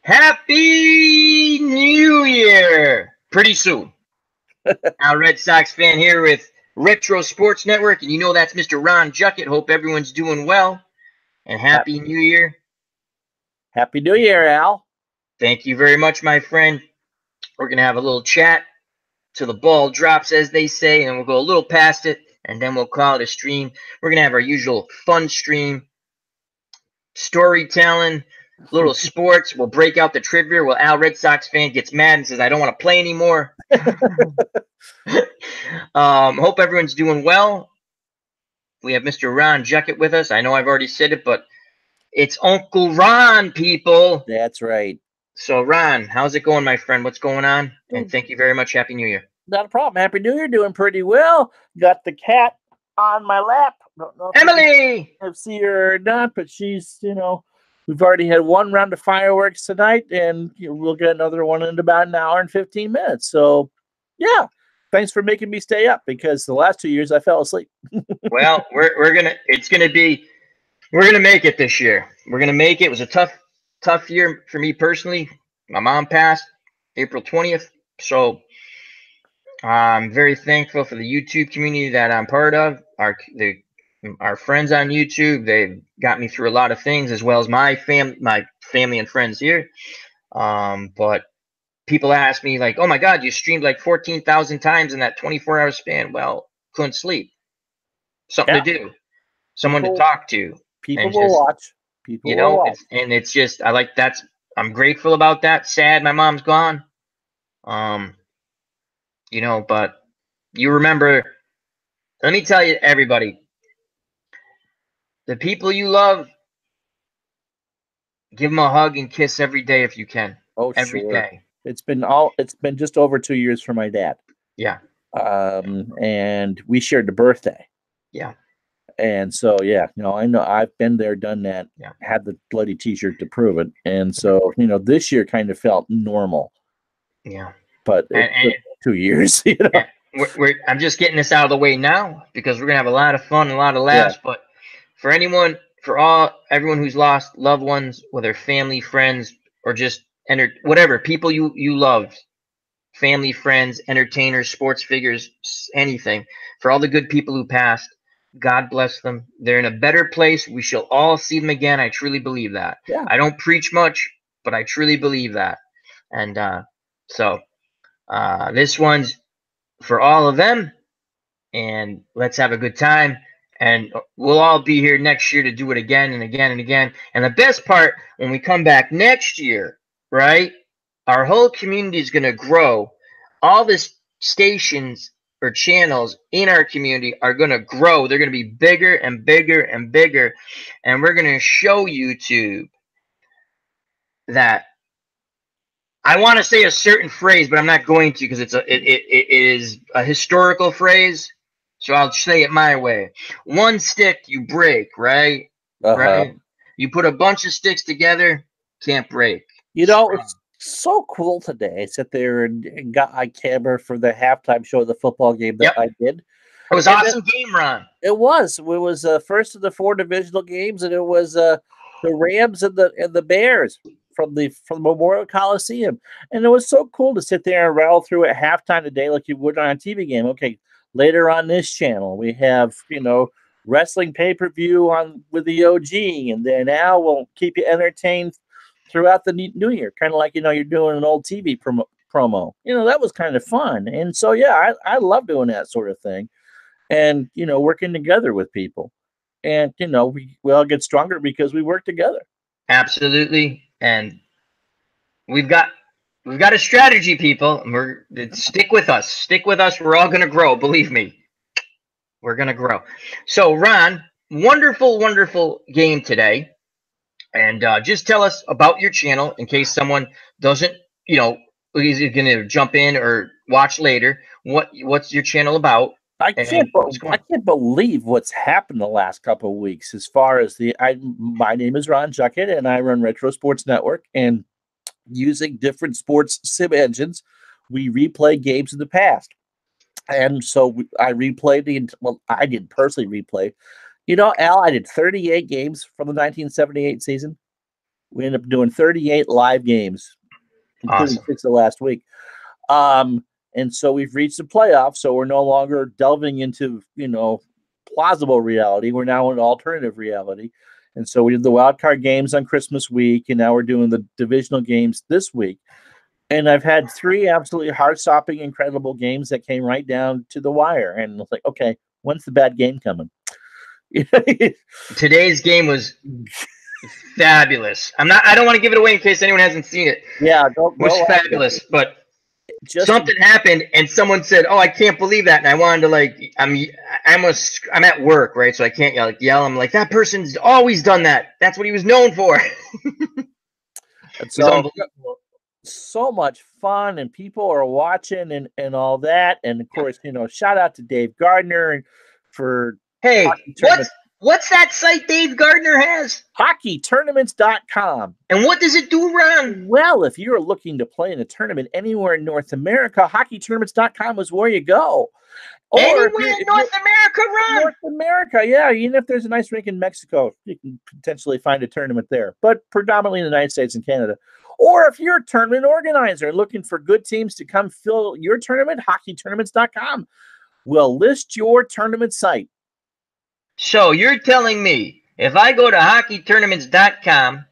Happy New Year! Pretty soon. Now, Red Sox fan here with Retro Sports Network, and you know that's Mr. Ron Juckett. Hope everyone's doing well, and Hap- Happy New Year. Happy New Year, Al. Thank you very much, my friend. We're going to have a little chat till the ball drops, as they say, and we'll go a little past it, and then we'll call it a stream. We're going to have our usual fun stream, storytelling, little sports. We'll break out the trivia. Well, Al, Red Sox fan, gets mad and says, I don't want to play anymore. Hope everyone's doing well. We have Mr. Ron Juckett with us. I know I've already said it, but it's Uncle Ron, people. That's right. So, Ron, how's it going, my friend? What's going on? And thank you very much. Happy New Year. Not a problem. Happy New Year. Doing pretty well. Got the cat on my lap. Don't know if Emily! I see her or not, but she's, we've already had one round of fireworks tonight, and we'll get another one in about an hour and 15 minutes. So, yeah. Thanks for making me stay up because the last 2 years I fell asleep. Well, we're gonna make it this year. We're gonna make it. It was a tough year for me personally. My mom passed April 20th, so I'm very thankful for the YouTube community that I'm part of. Our friends on YouTube, they've got me through a lot of things, as well as my family and friends here. But people ask me like, "Oh my God, you streamed like 14,000 times in that 24-hour span." Well, couldn't sleep. Something to do, someone to talk to. People will watch. People will watch. It's just I'm grateful about that. Sad my mom's gone. But you remember. Let me tell you, everybody, the people you love, give them a hug and kiss every day if you can. Oh, every sure. day. It's been just over 2 years for my dad. Yeah. And we shared the birthday. Yeah. And so, yeah, I know I've been there, done that, had the bloody t-shirt to prove it. And so, this year kind of felt normal. Yeah. But it took 2 years, I'm just getting this out of the way now because we're going to have a lot of fun, a lot of laughs. Yeah. But for everyone who's lost loved ones, whether family, friends, or just whatever, people you loved, family, friends, entertainers, sports figures, anything, for all the good people who passed, God bless them. They're in a better place. We shall all see them again. I truly believe that. Yeah. I don't preach much, but I truly believe that. And this one's for all of them. And let's have a good time. And we'll all be here next year to do it again and again and again. And the best part, when we come back next year, right, our whole community is going to grow. All the stations or channels in our community are going to grow. They're going to be bigger and bigger and bigger. And we're going to show YouTube that I want to say a certain phrase, but I'm not going to because it is a historical phrase. So I'll say it my way. One stick you break, right? Right. You put a bunch of sticks together, can't break. It's so cool today. I sit there and got my camera for the halftime show of the football game that I did. It was awesome game, Ron. It was. It was first of the 4 divisional games, and it was the Rams and the Bears from the Memorial Coliseum. And it was so cool to sit there and rattle through at halftime today like you would on a TV game. Okay, later on this channel, we have, wrestling pay-per-view with the OG, and then Al will keep you entertained throughout the new year, kind of like, you're doing an old TV promo. That was kind of fun. And so, yeah, I love doing that sort of thing. And, working together with people. And, we all get stronger because we work together. Absolutely. And we've got a strategy, people. Stick with us. Stick with us. We're all going to grow. Believe me. We're going to grow. So, Ron, wonderful, wonderful game today. And just tell us about your channel in case someone doesn't, is going to jump in or watch later. What's your channel about? I can't believe what's happened the last couple of weeks as far as my name is Ron Juckett, and I run Retro Sports Network, and using different sports sim engines, we replay games of the past. And so I replayed I didn't personally replay. Al, I did 38 games from the 1978 season. We ended up doing 38 live games, including Awesome. 6 of last week. And so we've reached the playoffs. So we're no longer delving into, plausible reality. We're now in alternative reality. And so we did the wild card games on Christmas week, and now we're doing the divisional games this week. And I've had 3 absolutely heart-stopping, incredible games that came right down to the wire. And it's like, okay, when's the bad game coming? Today's game was fabulous. I don't want to give it away in case anyone hasn't seen it. Yeah, It was fabulous, but something happened and someone said, "Oh, I can't believe that." And I wanted to I'm at work, right? So I can't yell. I'm like, that person's always done that. That's what he was known for. It's unbelievable. So much fun, and people are watching and all that. And of course, shout out to Dave Gardner for what's that site Dave Gardner has? HockeyTournaments.com. And what does it do, Ron? Well, if you're looking to play in a tournament anywhere in North America, HockeyTournaments.com is where you go. Or anywhere in North America, Ron? North America, yeah. Even if there's a nice rink in Mexico, you can potentially find a tournament there. But predominantly in the United States and Canada. Or if you're a tournament organizer looking for good teams to come fill your tournament, HockeyTournaments.com will list your tournament site. So you're telling me if I go to HockeyTournaments.com,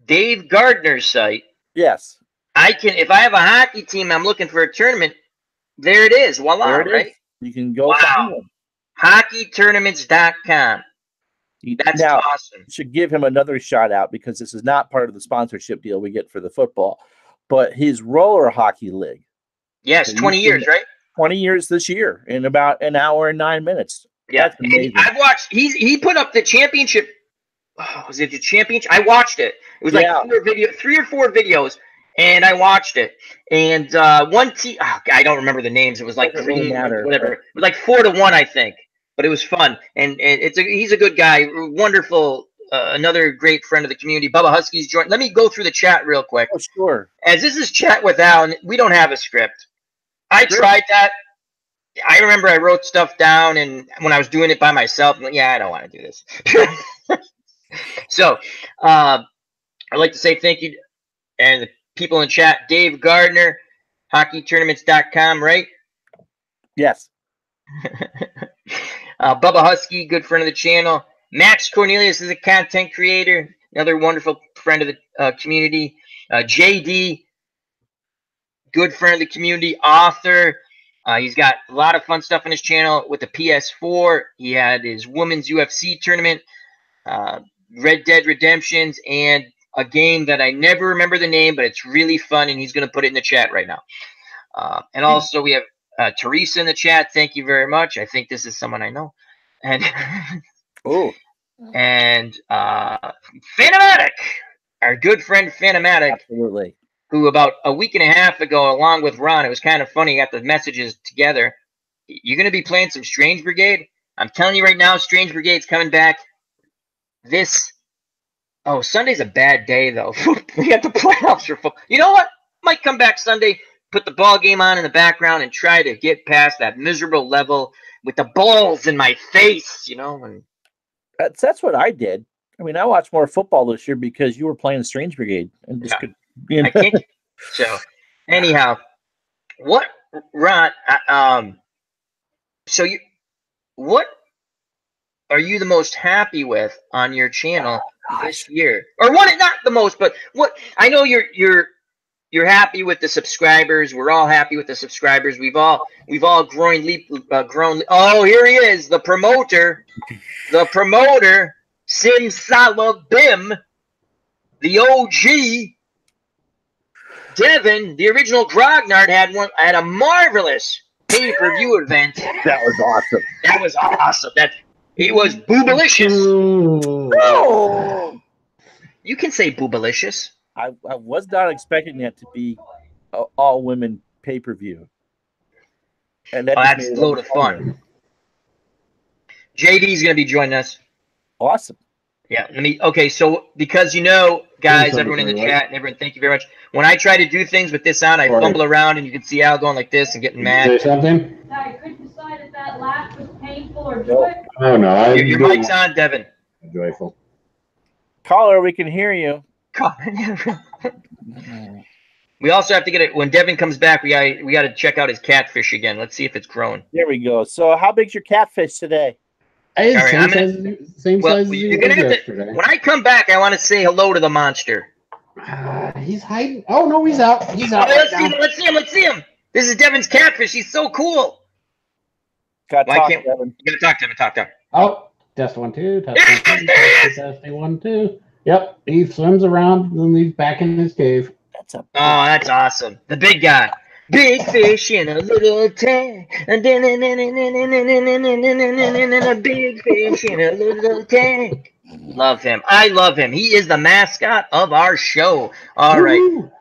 Dave Gardner's site, yes, I can. If I have a hockey team, I'm looking for a tournament. There it is. Voila! There it right? Is. You can go find them. HockeyTournaments.com. That's awesome. Should give him another shout out because this is not part of the sponsorship deal we get for the football, but his roller hockey league. Yes, 20 years, right? 20 years this year in about an hour and 9 minutes. Yeah, that's amazing. I've watched. He put up the championship. Oh, was it the championship? I watched it. It was like 3 or 4 videos, and I watched it. And one team, I don't remember the names. It was like really whatever. It was like 4-1, I think. But it was fun, and he's a good guy, wonderful. Another great friend of the community, Bubba Husky's joined. Let me go through the chat real quick. Oh, sure. As this is chat with Al, and we don't have a script. I tried that. I remember I wrote stuff down, and when I was doing it by myself, I'm like, I don't want to do this. So I'd like to say thank you, and the people in chat, Dave Gardner, HockeyTournaments.com, right? Yes. Bubba Husky, good friend of the channel. Max Cornelius is a content creator, another wonderful friend of the community. JD, good friend of the community, author. He's got a lot of fun stuff on his channel with the PS4. He had his women's UFC tournament, Red Dead Redemptions, and a game that I never remember the name, but it's really fun, and he's going to put it in the chat right now. And also we have Teresa in the chat. Thank you very much. I think this is someone I know. And and Phantomatic, our good friend Phantomatic. Absolutely. Who about a week and a half ago, along with Ron, it was kind of funny, got the messages together. You're going to be playing some Strange Brigade? I'm telling you right now, Strange Brigade's coming back. Sunday's a bad day, though. We got the playoffs for football. You know what? Might come back Sunday, put the ball game on in the background, and try to get past that miserable level with the balls in my face, And that's what I did. I mean, I watched more football this year because you were playing Strange Brigade and just could. I can't. So, anyhow, what, Ron? What are you the most happy with on your channel this year? Or what? Not the most, but what? I know you're happy with the subscribers. We're all happy with the subscribers. We've all grown. Oh, here he is, the promoter, Sim Salabim, the OG. Devin, the original Grognard, had a marvelous pay-per-view event. That was awesome. It was boobalicious. No, you can say boobalicious. I was not expecting that to be all women pay-per-view, and that's a load of fun. JD's going to be joining us. Awesome. Yeah, okay, so because guys, everyone in the chat and everyone, thank you very much. When I try to do things with this on, I fumble around and you can see Al going like this and getting mad. Say something? I couldn't decide if that laugh was painful or joyful. Oh, no. Your mic's on, Devin. Joyful. Caller, we can hear you. We also have to get it when Devin comes back. We got to check out his catfish again. Let's see if it's grown. There we go. So, how big's your catfish today? Hey, All right, same Well, size as you're you gonna was have yesterday. to. When I come back, I want to say hello to the monster. He's hiding. Oh no, he's out. He's Oh, out. let's right see now. him. Let's see him. Let's see him. This is Devin's catfish. He's so cool. Got Why talk, can't- Devin. You gotta talk to him. Talk to him. Oh, test 1 2. Test 1 2. Testing 1 2. Yep, he swims around and he's back in his cave. That's a Oh, that's awesome. The big guy. Big fish in a little tank. A big fish in a little tank. Love him. I love him. He is the mascot of our show. All right. Woo-hoo.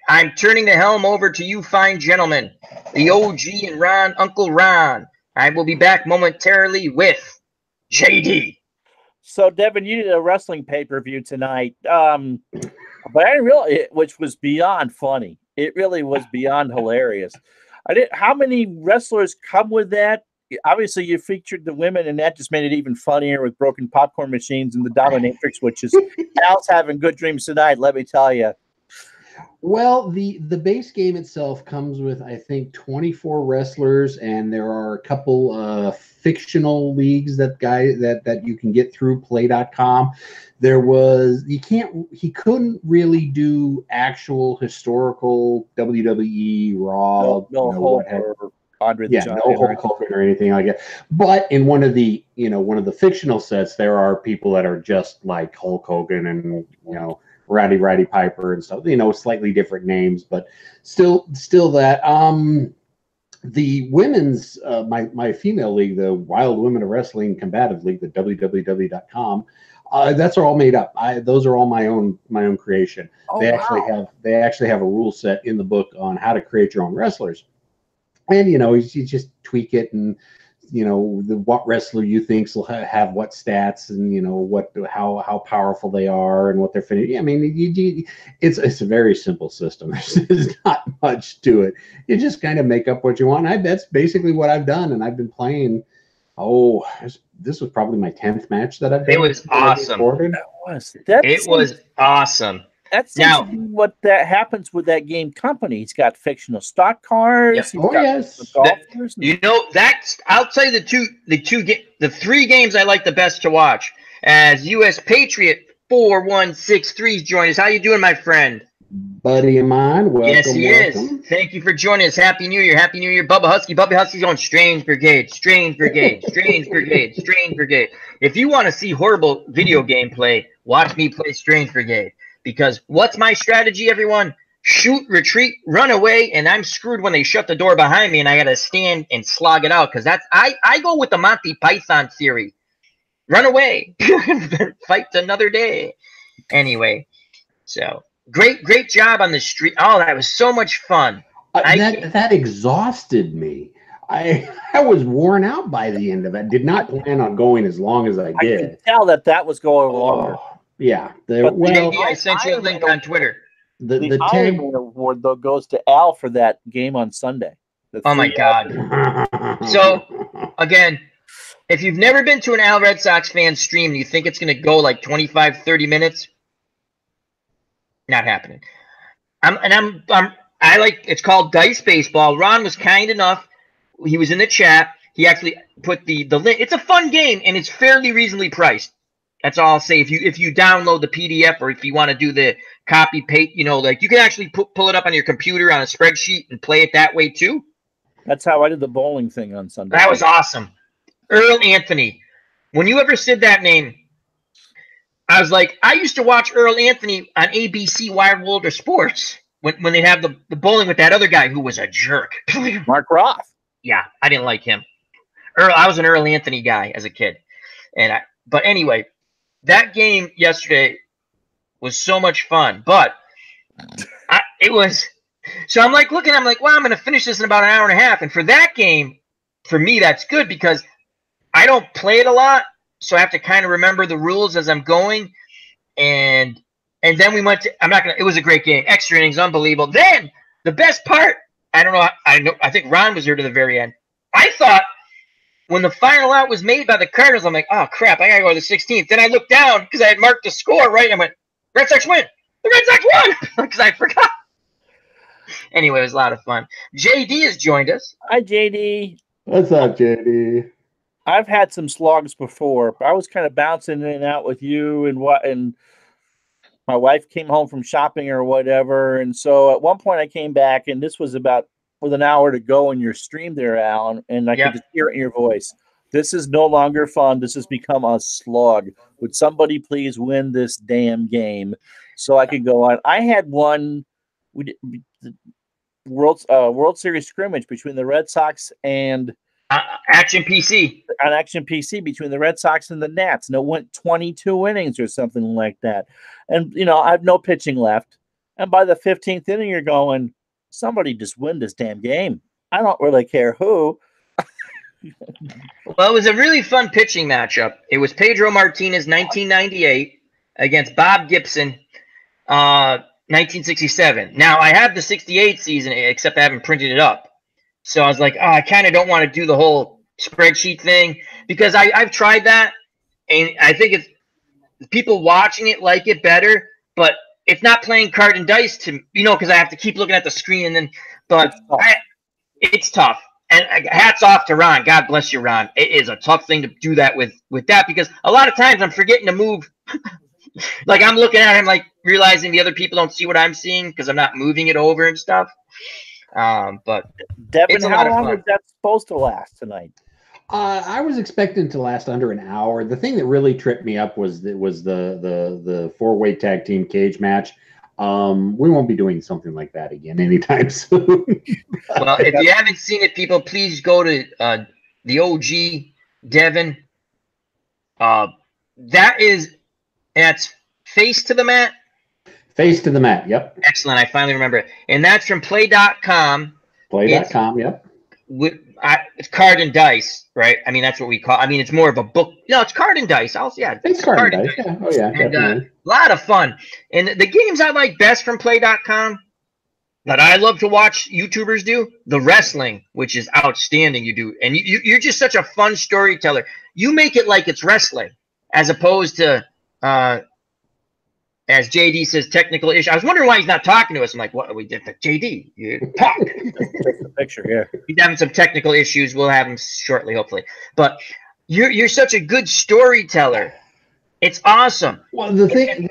I'm turning the helm over to you fine gentlemen. The OG and Ron, Uncle Ron. I will be back momentarily with JD. So, Devin, you did a wrestling pay-per-view tonight, but I didn't realize which was beyond funny. It really was beyond hilarious. How many wrestlers come with that? Obviously, you featured the women, and that just made it even funnier with broken popcorn machines and the dominatrix, which is Al's having good dreams tonight. Let me tell you. Well, the base game itself comes with, I think, 24 wrestlers, and there are a couple fictional leagues that you can get through play.com. He couldn't really do actual historical WWE Raw. No Hulk or Andre the Giant. No Hulk Hogan or anything like that. But in one of the fictional sets, there are people that are just like Hulk Hogan and Roddy Piper and stuff, slightly different names, but still that. The women's, my female league, the Wild Women of Wrestling Combative League, the www.com, that's all made up. Those are all my own creation. Oh, they actually have a rule set in the book on how to create your own wrestlers, and you just tweak it and. What wrestler you think will have what stats and how powerful they are and what they're finishing. I mean, it's a very simple system. There's not much to it. You just kind of make up what you want. That's basically what I've done, and I've been playing. Oh, this was probably my 10th match that I've done. It was awesome. It was awesome. That seems to be what that happens with that game company. He's got fictional stock cars. Yep. He's got yes. golfers. I'll tell you the three games I like the best to watch. As U.S. Patriot 4163 joined us. How you doing, my friend? Buddy of mine. Welcome. Yes, he is. Thank you for joining us. Happy New Year. Happy New Year. Bubba Husky's going Strange Brigade. Strange Brigade. Strange Brigade. Strange Brigade. If you want to see horrible video game play, watch me play Strange Brigade. Because what's my strategy, everyone? Shoot, retreat, run away, and I'm screwed when they shut the door behind me and I got to stand and slog it out. Because I go with the Monty Python theory. Run away. Fight another day. Anyway, so great job on the street. Oh, that was so much fun. That exhausted me. I was worn out by the end of it. Did not plan on going as long as I did. I could tell that was going longer. Yeah. I sent you a link on Twitter. The Iron Man award, though, goes to Al for that game on Sunday. Oh, my God. So, again, if you've never been to an Al Red Sox fan stream and you think it's going to go like 25, 30 minutes, not happening. It's called Dice Baseball. Ron was kind enough. He was in the chat. He actually put the link. It's a fun game, and it's fairly reasonably priced. That's all I'll say. If you download the PDF or if you want to do the copy paste, you can actually pull it up on your computer on a spreadsheet and play it that way too. That's how I did the bowling thing on Sunday. That was awesome. Earl Anthony. When you ever said that name, I was like, I used to watch Earl Anthony on ABC Wide World of Sports when they have the bowling with that other guy who was a jerk. Mark Roth. Yeah, I didn't like him. I was an Earl Anthony guy as a kid. But anyway, that game yesterday was so much fun. But so I'm like looking, I'm like, well, I'm going to finish this in about an hour and a half. And for that game, for me, that's good because I don't play it a lot. So I have to kind of remember the rules as I'm going. And then we went to, it was a great game. Extra innings, unbelievable. Then the best part, I think Ron was here to the very end. I thought when the final out was made by the Cardinals, I'm like, oh crap, I gotta go to the 16th. Then I looked down because I had marked the score right. I went, Red Sox win. The Red Sox won because I forgot. Anyway, it was a lot of fun. JD has joined us. Hi, JD. What's up, JD? I've had some slogs before, but I was kind of bouncing in and out with you and my wife came home from shopping or whatever. And so at one point I came back, and this was about with an hour to go in your stream there, Alan, and I could just hear it in your voice. This is no longer fun. This has become a slog. Would somebody please win this damn game so I could go on? I had one World Series scrimmage between the Red Sox and Action PC. On Action PC between the Red Sox and the Nats, and it went 22 innings or something like that. And, I have no pitching left. And by the 15th inning, you're going, somebody just win this damn game. I don't really care who. Well, it was a really fun pitching matchup. It was Pedro Martinez, 1998, against Bob Gibson, 1967. Now, I have the 68 season, except I haven't printed it up. So I was like, I kind of don't want to do the whole spreadsheet thing because I've tried that, and I think it's people watching it like it better, but it's not playing card and dice to because I have to keep looking at the screen and then. But it's tough. And hats off to Ron. God bless you, Ron. It is a tough thing to do that with that because a lot of times I'm forgetting to move. Like I'm looking at him, like realizing the other people don't see what I'm seeing because I'm not moving it over and stuff. But Devin, how long was that supposed to last tonight? I was expecting to last under an hour. The thing that really tripped me up was the four-way tag team cage match. We won't be doing something like that again anytime soon. Well, if you haven't seen it, people, please go to the OG Devin. That's Face to the Mat. Face to the Mat, yep. Excellent. I finally remember it. And that's from Play.com. Play.com, yep. It's card and dice, right? I mean, that's what we call it's more of a book. No, it's card and dice. It's card and dice. Yeah. Oh, yeah, and, definitely. A lot of fun. And the games I like best from Play.com that I love to watch YouTubers do, the wrestling, which is outstanding you do. And you're just such a fun storyteller. You make it like it's wrestling as opposed to as JD says, technical issue. I was wondering why he's not talking to us. I'm like, what? We did the JD. You talk. Take the picture here. He's having some technical issues. We'll have him shortly, hopefully. But you're such a good storyteller. It's awesome. Well, the thing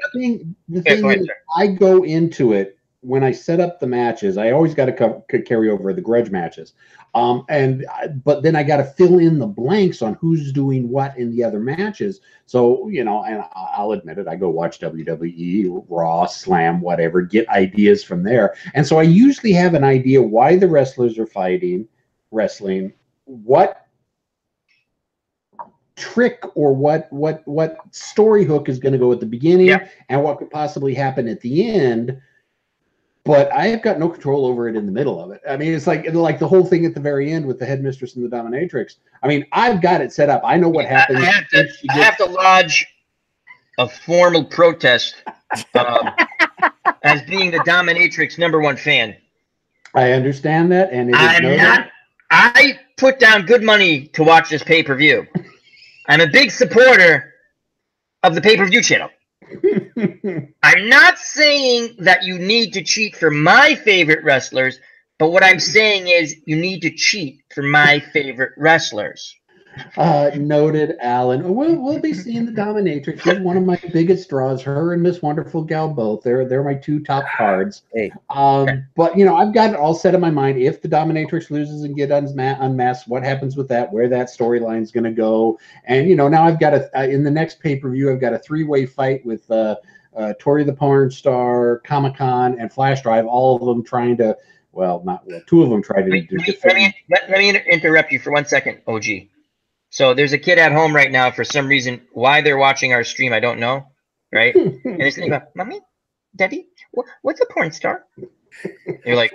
is, I go into it when I set up the matches. I always got to carry over the grudge matches, but then I got to fill in the blanks on who's doing what in the other matches. So and I'll admit it, I go watch WWE, Raw, Slam, whatever, get ideas from there. And so I usually have an idea why the wrestlers are wrestling, what trick or what story hook is going to go at the beginning, and what could possibly happen at the end. But I have got no control over it in the middle of it. I mean, it's like the whole thing at the very end with the headmistress and the dominatrix. I mean, I've got it set up. I know what happens. I have to lodge a formal protest as being the dominatrix #1 fan. I understand that, and I put down good money to watch this pay-per-view. I'm a big supporter of the pay-per-view channel. I'm not saying that you need to cheat for my favorite wrestlers, but what I'm saying is you need to cheat for my favorite wrestlers. Noted, Alan. We'll be seeing the dominatrix. She's one of my biggest draws. Her and Miss Wonderful Gal both. They're my two top cards. Hey. But I've got it all set in my mind. If the dominatrix loses and get unmasked, what happens with that? Where that storyline is going to go? And now I've got in the next pay-per-view, I've got a 3-way fight with Tori the Porn Star, Comic-Con, and Flash Drive. All of them trying to. Two of them try to. Let me interrupt you for 1 second, OG. So there's a kid at home right now, for some reason, why they're watching our stream, I don't know, right? And it's thinking about, Mommy, Daddy, what's a porn star? You're like,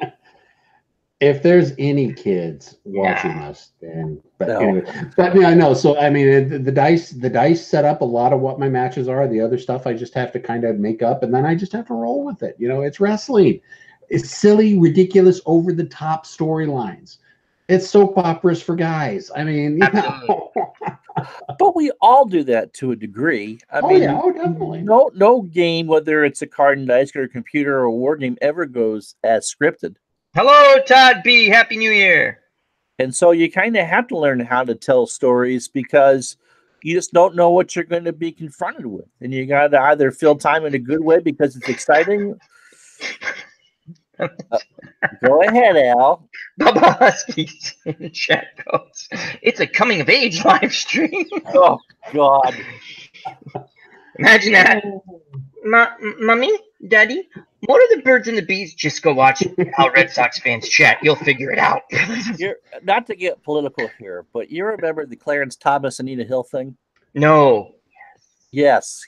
if there's any kids watching us, then anyway. But I know. So I mean, the dice set up a lot of what my matches are. The other stuff I just have to kind of make up, and then I just have to roll with it. It's wrestling. It's silly, ridiculous, over the top storylines. It's soap operas for guys. I mean, But we all do that to a degree. I mean, definitely. no game, whether it's a card and dice or a computer or a war game, ever goes as scripted. Hello, Todd B. Happy New Year. And so you kind of have to learn how to tell stories because you just don't know what you're going to be confronted with. And you got to either fill time in a good way because it's exciting. Go ahead, Al. Bubba Husky in the chat goes, it's a coming of age live stream. Oh, God. Imagine that. Mommy, Daddy, what are the birds and the bees? Just go watch how Red Sox fans chat. You'll figure it out. Not to get political here, but you remember the Clarence Thomas, Anita Hill thing? No. Yes.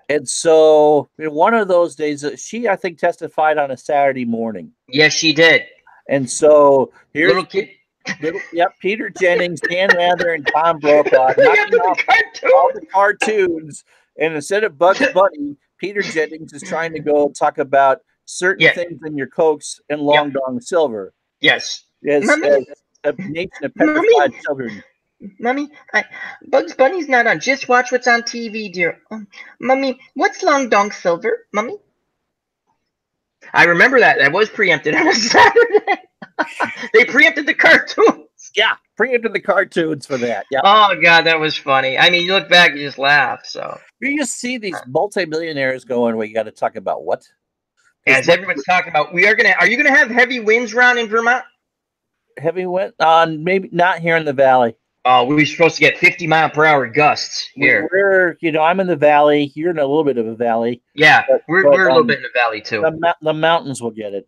And so in one of those days, she, I think, testified on a Saturday morning. Yes, she did. And so here's Little kid. Peter Jennings, Dan Rather, and Tom Brokaw knocking off all the cartoons. And instead of Bugs Bunny, Peter Jennings is trying to go talk about certain things in your Cokes and Long Dong Silver. Yes. As a nation of petrified children. Mommy, Bugs Bunny's not on. Just watch what's on TV, dear. Mommy, what's Long Dong Silver? Mommy? I remember that. That was preempted on a Saturday. They preempted the cartoons. Yeah, preempted the cartoons for that. Yeah. Oh, God, that was funny. I mean, you look back, you just laugh. So you just see these multimillionaires going, well, you got to talk about what? As everyone's talking about, are you going to have heavy winds around in Vermont? Heavy wind? Maybe not here in the valley. Oh, we're supposed to get 50-mile-per-hour gusts here. I'm in the valley. You're in a little bit of a valley. Yeah, we're a little bit in the valley, too. The mountains will get it.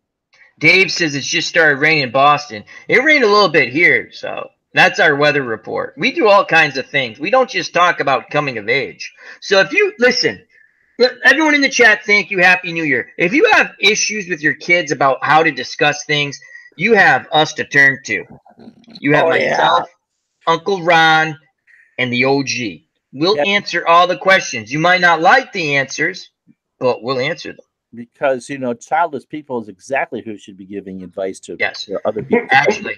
Dave says it's just started raining in Boston. It rained a little bit here, so that's our weather report. We do all kinds of things. We don't just talk about coming of age. So if you listen, everyone in the chat, thank you. Happy New Year. If you have issues with your kids about how to discuss things, you have us to turn to. You have myself, Uncle Ron, and the OG. We'll answer all the questions. You might not like the answers, but we'll answer them. Because, childless people is exactly who should be giving advice to other people. Actually,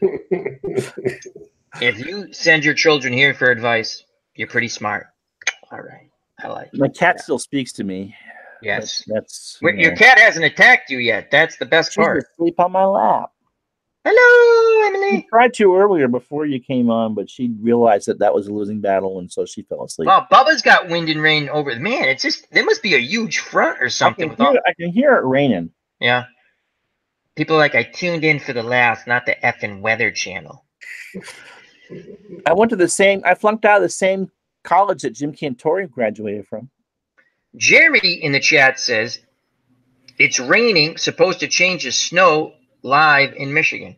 if you send your children here for advice, you're pretty smart. All right. I like it. My cat still speaks to me. Yes. That's your cat hasn't attacked you yet. That's the best part. She's asleep on my lap. Hello, Emily. I tried to earlier before you came on, but she realized that was a losing battle, and so she fell asleep. Well, Bubba's got wind and rain over. Man, it's just there must be a huge front or something. I can hear it raining. Yeah. People are like, I tuned in for the last, not the effing Weather Channel. I flunked out of the same college that Jim Cantori graduated from. Jerry in the chat says, it's raining, supposed to change to snow live in Michigan.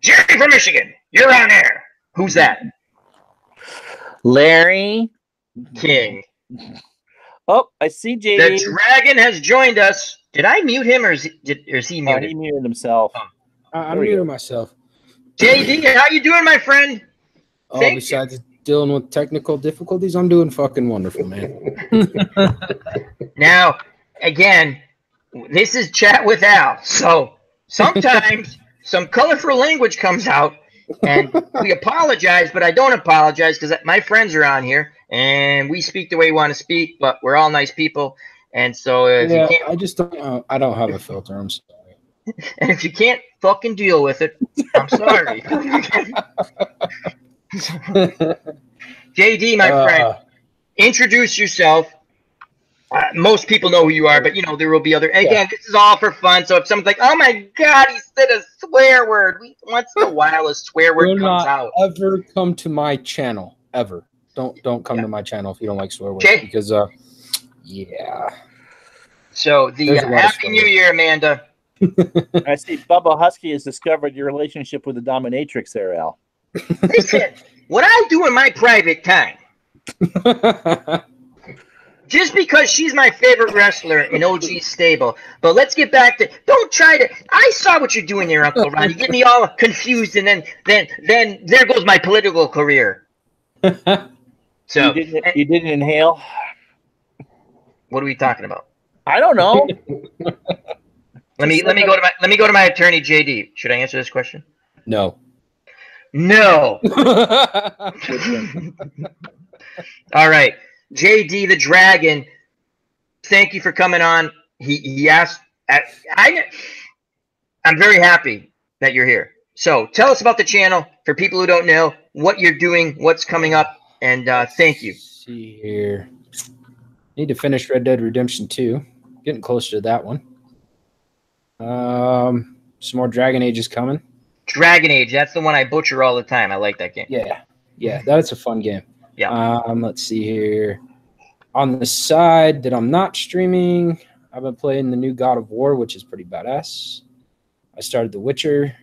Jerry from Michigan, you're on air. Who's that? Larry King. Oh, I see JD. The dragon has joined us. Did I mute him or is he muted? He muted himself. I muted myself. JD, how you doing, my friend? Besides dealing with technical difficulties, I'm doing fucking wonderful, man. Now, again, this is Chat with Al. So sometimes some colorful language comes out, and we apologize, but I don't apologize because my friends are on here, and we speak the way we want to speak, but we're all nice people. And so if you can't, I don't have a filter. I'm sorry. And if you can't fucking deal with it, I'm sorry. JD, my friend, introduce yourself. Most people know who you are, but there will be other. Again, this is all for fun. So if someone's like, "Oh my God, he said a swear word," once in a while a swear word comes out. Ever come to my channel? Ever? Don't come to my channel if you don't like swear words. Okay. Because yeah. So the Happy New Year, Amanda. I see Bubba Husky has discovered your relationship with the dominatrix there, Al. Listen, what I do in my private time. Just because she's my favorite wrestler in OG stable. But let's get back to, don't try to, I saw what you're doing there, Uncle Ron. You get me all confused, and then there goes my political career. So you didn't inhale? What are we talking about? I don't know. Let me go to my attorney, JD. Should I answer this question? No. No. All right. JD the Dragon, thank you for coming on. He asked, I'm very happy that you're here. So tell us about the channel for people who don't know what you're doing, what's coming up, and thank you. Let's see here. Need to finish Red Dead Redemption 2. Getting closer to that one. Some more Dragon Age is coming. Dragon Age, that's the one I butcher all the time. I like that game. Yeah, that's a fun game. Yeah. Let's see here. On the side that I'm not streaming, I've been playing the new God of War, which is pretty badass. I started The Witcher.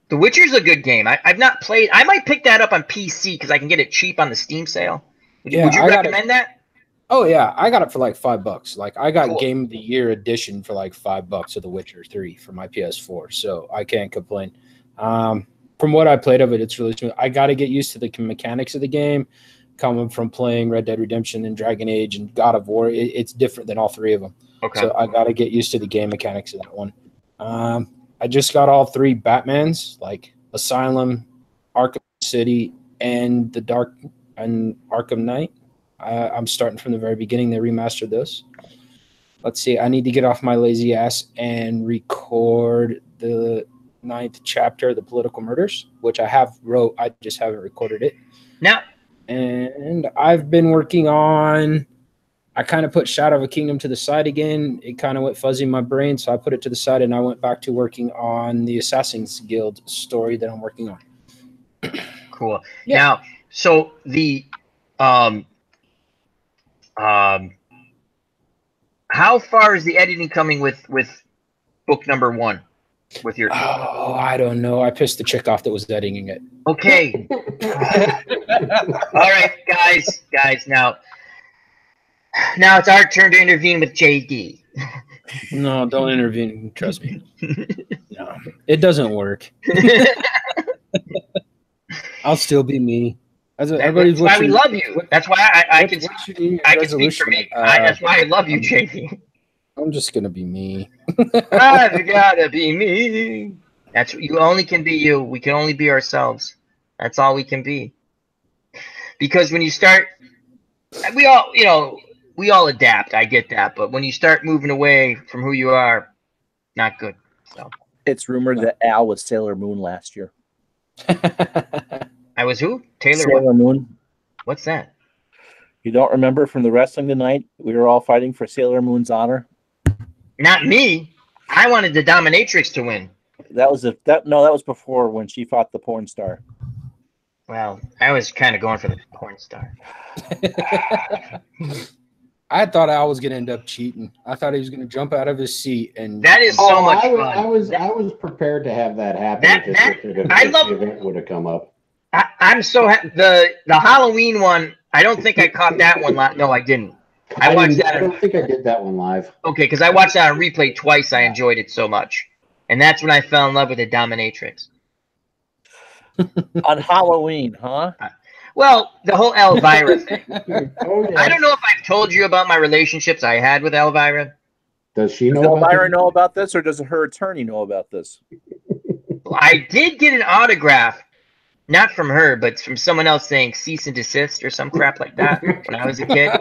The Witcher's a good game. I've not played. I might pick that up on PC because I can get it cheap on the Steam sale. Would you recommend that? Oh yeah, I got it for like $5. Like I got Cool. Game of the Year edition for like $5 of The Witcher 3 for my PS4, so I can't complain. From what I played of it, it's really smooth. I got to get used to the mechanics of the game. Coming from playing Red Dead Redemption and Dragon Age and God of War, it's different than all three of them. Okay. So I got to get used to the game mechanics of that one. I just got all 3 Batmans, like Asylum, Arkham City, and the Dark and Arkham Knight. I'm starting from the very beginning. They remastered those. Let's see. I need to get off my lazy ass and record the 9th chapter of the Political Murders, which I have wrote. I just haven't recorded it. Now, and I've been working on. I kind of put Shadow of a Kingdom to the side again. It kind of went fuzzy in my brain, so I put it to the side, and I went back to working on the Assassin's Guild story that I'm working on. cool. Yeah. Now, so the how far is the editing coming with book number 1? With your Oh, I don't know. I pissed the chick off that was editing it. okay. All right, guys. Now it's our turn to intervene with JD. No, don't intervene. Trust me. No, it doesn't work. I'll still be me. That's why we love you. That's why I can speak for me. That's why I love you, JD. I'm just gonna be me. I've gotta be me. That's you only can be you. We can only be ourselves. That's all we can be. Because when you start, we all adapt. I get that, but when you start moving away from who you are, not good. So It's rumored that Al was Sailor Moon last year. I was who? Taylor. Sailor Moon. What's that? You don't remember from the wrestling tonight? We were all fighting for Sailor Moon's honor. Not me. I wanted the dominatrix to win. That was before when she fought the porn star. Well, I was kind of going for the porn star. I thought Al was gonna end up cheating. I thought he was gonna jump out of his seat and That is so much fun. I was prepared to have that happen. The event would have come up. I'm so happy. The Halloween one, I don't think I caught that one. No, I didn't. I watched that. I don't think I did that one live. Okay, because I watched that on replay twice. I enjoyed it so much. And that's when I fell in love with the dominatrix. On Halloween, huh? Well, the whole Elvira thing. Oh, yeah. I don't know if I've told you about my relationships I had with Elvira. Does she know? Does Elvira about know about this, or does her attorney know about this? I did get an autograph, not from her, but from someone else saying cease and desist or some crap like that when I was a kid.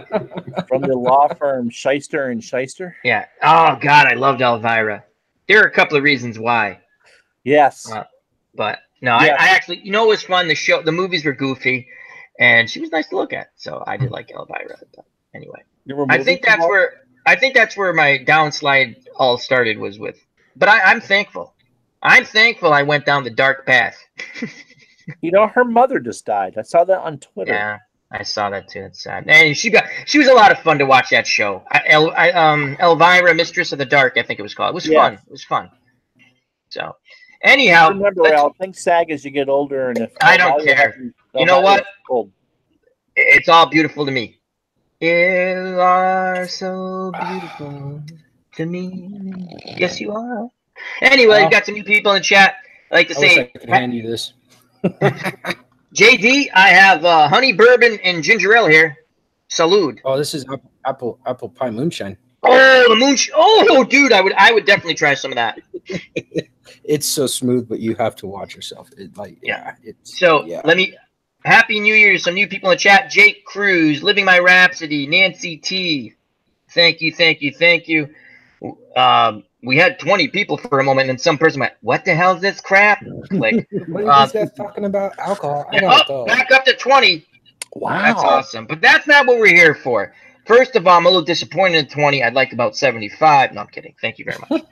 From the law firm Shyster and Shyster? Yeah. Oh, God, I loved Elvira. There are a couple of reasons why. Yes. But no, Yeah. I actually, it was fun. The movies were goofy, and she was nice to look at. So I did like Elvira. But anyway, I think that's where my downslide all started was with. But I'm thankful. I'm thankful I went down the dark path. Her mother just died. I saw that on Twitter. Yeah, I saw that too. It's sad. And she was a lot of fun to watch that show. Elvira, Mistress of the Dark, I think it was called. It was fun. It was fun. So, anyhow, Remember, Al, think SAG as you get older, and if I don't care. You know what? Old. It's all beautiful to me. You are so beautiful to me. Yes, you are. Anyway, you got some new people in the chat. I like to I wish I say, could hand you this. JD, I have honey bourbon and ginger ale here. Salud. Oh, this is apple pie moonshine. Oh, the moonshine. Oh, dude, I would definitely try some of that. It's so smooth, but you have to watch yourself. So let me. Happy New Year to some new people in the chat. Jake Cruz, Living My Rhapsody, Nancy T. Thank you. We had 20 people for a moment, and some person went, "What the hell is this crap?" Like, what are these guys talking about? Alcohol. I gotta go. Back up to 20. Wow. That's awesome. But that's not what we're here for. First of all, I'm a little disappointed in 20. I'd like about 75. No, I'm kidding. Thank you very much.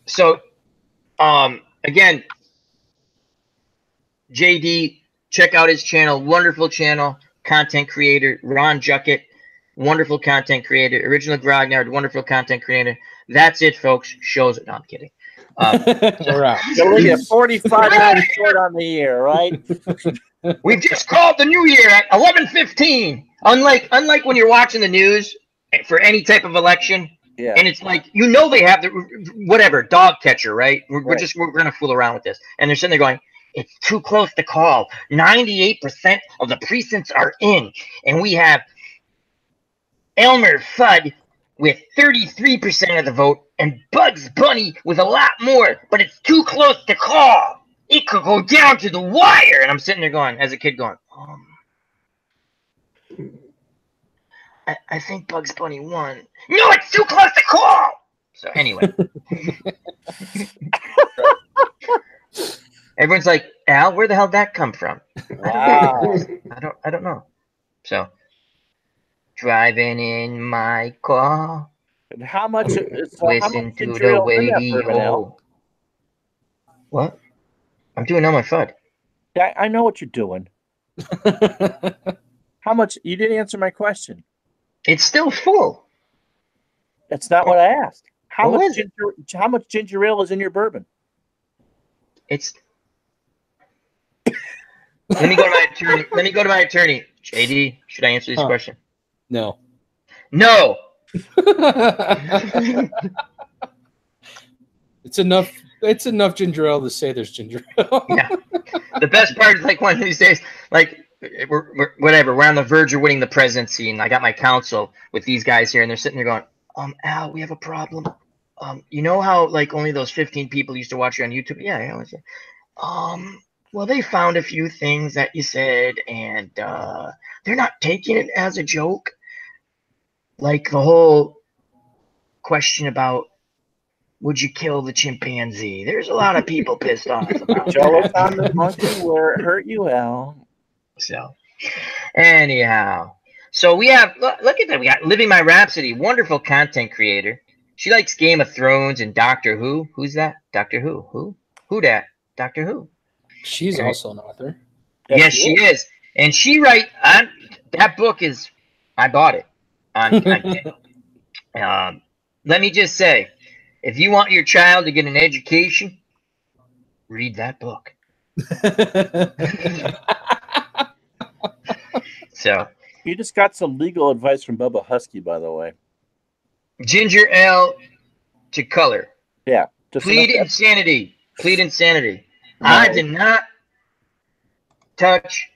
So, again, JD, check out his channel. Wonderful channel. Content creator. Ron Juckett, wonderful content creator. Original Grognard, wonderful content creator. That's it, folks. Shows it. No, I'm kidding. We're out. You're looking at 45 minutes short on the year, right? We've just called the new year at 11:15. Unlike when you're watching the news for any type of election, Yeah. and it's like, you know, they have the whatever dog catcher, right? We're gonna fool around with this, and they're sitting there going, "It's too close to call. 98% of the precincts are in, and we have Elmer Fudd with 33% of the vote, and Bugs Bunny with a lot more, but it's too close to call. It could go down to the wire." And I'm sitting there going, as a kid going, I think Bugs Bunny won. No, it's too close to call. So anyway. Everyone's like, "Al, where the hell did that come from?" Wow. I don't know. So driving in my car, And how much? listen to the radio. What? I'm doing on my FUD. Yeah, I know what you're doing. How much? You didn't answer my question. It's still full. That's not what I asked. How What much was it? How much ginger ale is in your bourbon? It's. Let me go to my attorney. JD, should I answer this question? No. No. It's enough ginger ale to say there's ginger ale. Yeah. The best part is like one of these days, like we're on the verge of winning the presidency, and I got my counsel with these guys here, and they're sitting there going, "Al, we have a problem. You know how like only those 15 people used to watch you on YouTube? Yeah. Well, they found a few things that you said, and they're not taking it as a joke. Like the whole question about would you kill the chimpanzee? There's a lot of people pissed off about Jello that." found the monkey where it hurt you, Al. So, anyhow, so we have look at that. We got Living My Rhapsody, wonderful content creator. She likes Game of Thrones and Doctor Who. Who's that? Doctor Who? Who dat? Doctor Who. She's also an author. Yes, she is, and she that book is. I bought it. Let me just say, if you want your child to get an education, read that book. So, You just got some legal advice from Bubba Husky, by the way. ginger ale to color. Yeah. Just Plead enough- insanity. Plead insanity. No. I did not touch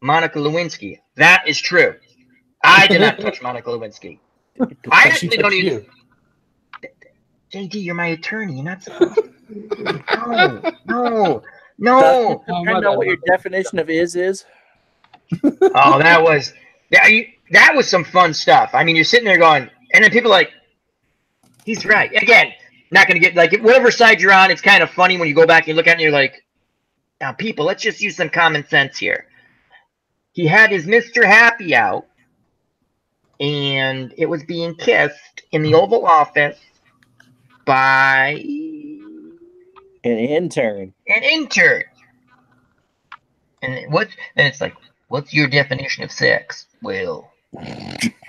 Monica Lewinsky. That is true. I did not touch Monica Lewinsky. I She actually don't touched even. you. JD, you're my attorney. You're not supposed to. No. Does it depend on what your definition of is? Oh, that was some fun stuff. I mean, you're sitting there going, and then people are like, he's right. Again, not going to get, like, whatever side you're on, it's kind of funny when you go back and look at it and you're like, now, people, let's just use some common sense here. He had his Mr. Happy out, and it was being kissed in the Oval Office by An intern. an intern. And it's like, what's your definition of sex? Well,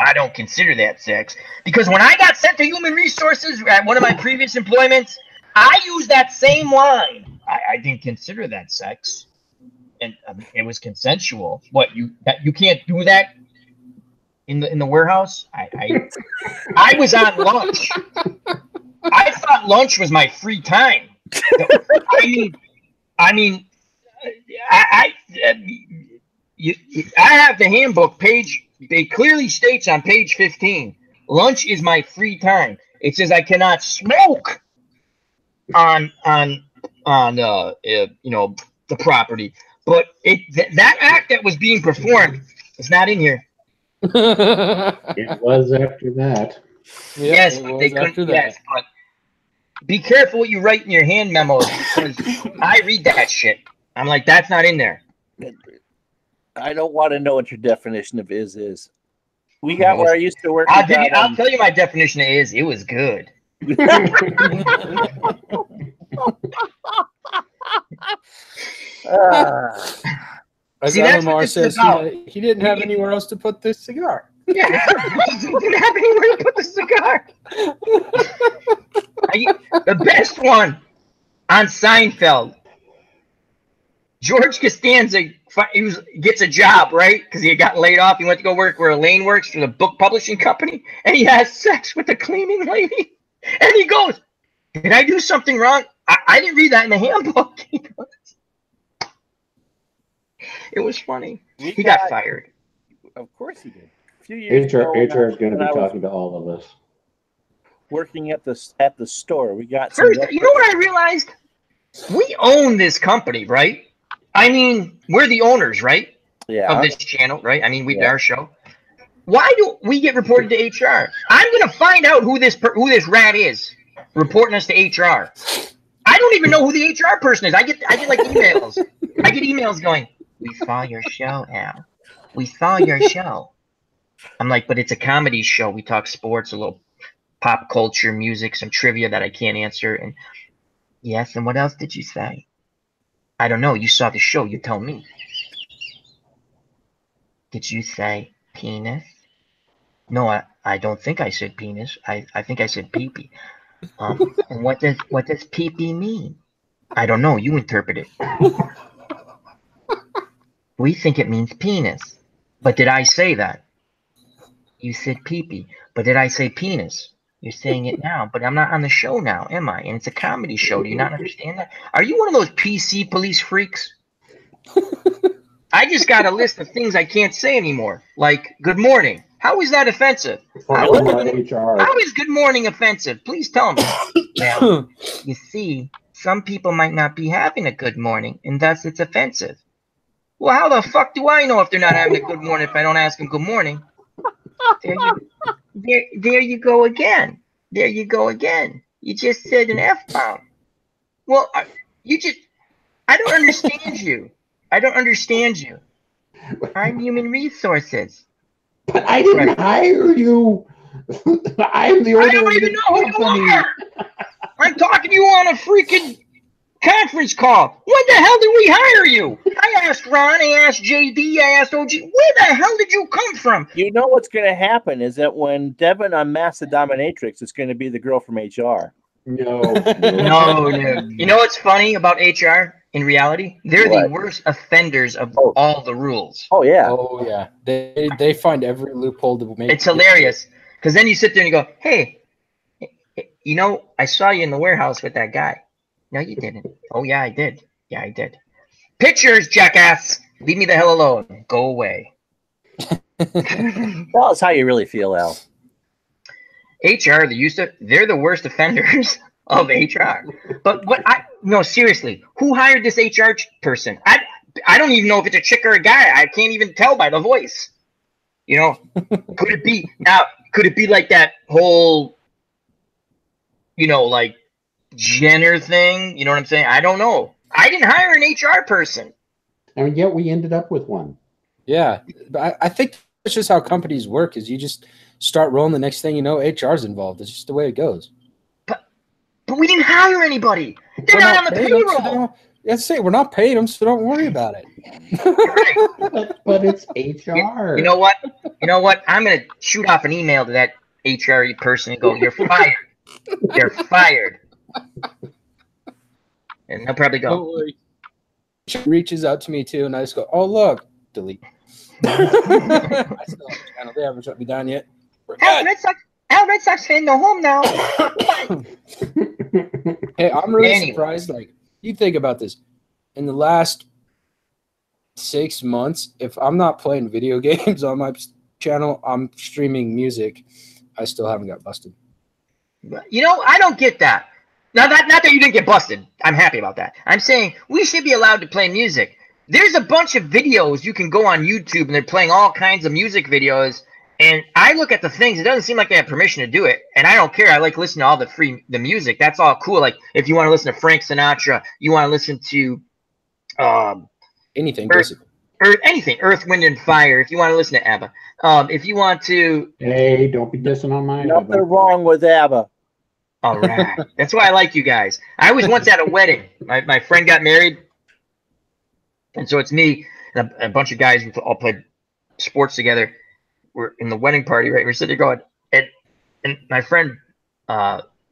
I don't consider that sex, because when I got sent to Human Resources at one of my previous employments, I used that same line. I didn't consider that sex, and it was consensual. What, you can't do that in the warehouse? I was on lunch. I thought lunch was my free time. I have the handbook page. It clearly states on page 15, lunch is my free time. It says I cannot smoke the property. But that act that was being performed is not in here. It was after that. Yeah, Yes, it but was they couldn't. after that. Yes, but be careful what you write in your hand memos because I read that shit. I'm like, that's not in there. I don't want to know what your definition of is. We got where I used to work. I'll tell you my definition of is. It was good. As See, that's what Elmar this says, is about. he didn't have anywhere else to put this cigar. Yeah, he didn't have anywhere to put the cigar. The best one on Seinfeld. George Costanza gets a job, right? Because he got laid off. He went to go work where Elaine works for the book publishing company, and he has sex with the cleaning lady. And he goes, "Did I do something wrong? I didn't read that in the handbook." He goes, it was funny. He got fired. Of course he did. A few years HR ago, is going to when I be was talking to all of us. working at the store. We got First, you know what I realized? We own this company, right? I mean, we're the owners, right? Yeah. Of this channel, right? I mean, we did Yeah. our show. Why do we get reported to HR? I'm gonna find out who this rat is reporting us to HR. I don't even know who the HR person is. I get like emails. I get emails going, "We saw your show, Al. We saw your show." I'm like, but it's a comedy show. We talk sports, a little pop culture, music, some trivia that I can't answer. And yes, and what else did you say? I don't know. You saw the show. You tell me. Did you say penis? No, I don't think I said penis. I think I said pee-pee. And what does pee-pee mean? I don't know. You interpret it. We think it means penis. But did I say that? You said pee-pee. But did I say penis? You're saying it now, but I'm not on the show now, am I? And it's a comedy show. Do you not understand that? Are you one of those PC police freaks? I just got a list of things I can't say anymore, like good morning. How is that offensive? How is good morning offensive? Please tell me. Now, you see, some people might not be having a good morning, and thus it's offensive. Well, how the fuck do I know if they're not having a good morning if I don't ask them good morning? There you go again. There you go again. You just said an F-bomb. Well, I don't understand you. I don't understand you. I'm human resources. But I didn't hire you. I'm the owner I don't even know who you are. I'm talking to you on a freaking conference call. When the hell did we hire you? I asked Ron, I asked JD, I asked OG. Where the hell did you come from? You know what's going to happen is that when Devin unmasks the dominatrix, it's going to be the girl from HR. No. You know what's funny about HR? In reality, they're the worst offenders of all the rules. Oh yeah. Oh yeah. They find every loophole to make. It's hilarious because then you sit there and you go, "Hey, you know, I saw you in the warehouse with that guy." No, you didn't. Oh yeah, I did. Yeah, I did. Pictures, jackass. Leave me the hell alone. Go away. Tell us how you really feel, Al. HR, they're the worst offenders of HR. But seriously, who hired this HR person? I don't even know if it's a chick or a guy. I can't even tell by the voice. You know, could it be like that whole, like Jenner thing? You know what I'm saying? I don't know. I didn't hire an HR person. And yet we ended up with one. Yeah, but I think that's just how companies work. Is you just start rolling. The next thing you know, HR's involved. It's just the way it goes. But we didn't hire anybody. They're not on the payroll. Let's say we're not paying them, so don't worry about it. but it's HR. You know what? I'm gonna shoot off an email to that HR person and go, "You're fired. You're fired." And they'll probably go. She reaches out to me too, and I just go, "Oh look, delete." I still have the channel. They haven't shut me down yet. Red Sox fan, go home now. Hey, I'm really surprised. Like, you think about this. In the last 6 months, if I'm not playing video games on my channel, I'm streaming music. I still haven't got busted. I don't get that. not that you didn't get busted. I'm happy about that. I'm saying we should be allowed to play music. There's a bunch of videos you can go on YouTube, and they're playing all kinds of music videos. And I look at the things; it doesn't seem like they have permission to do it, and I don't care. I like listening to all the music. That's all cool. Like if you want to listen to Frank Sinatra, you want to listen to Anything, Earth, anything, Earth, Wind, and Fire. If you want to listen to ABBA, if you want to, Hey, don't be dissing on mine. Nothing wrong with ABBA. all right. That's why I like you guys. I was once at a wedding. My friend got married, and so it's me and a bunch of guys who all played sports together. We're in the wedding party, right? We're sitting there going, and my friend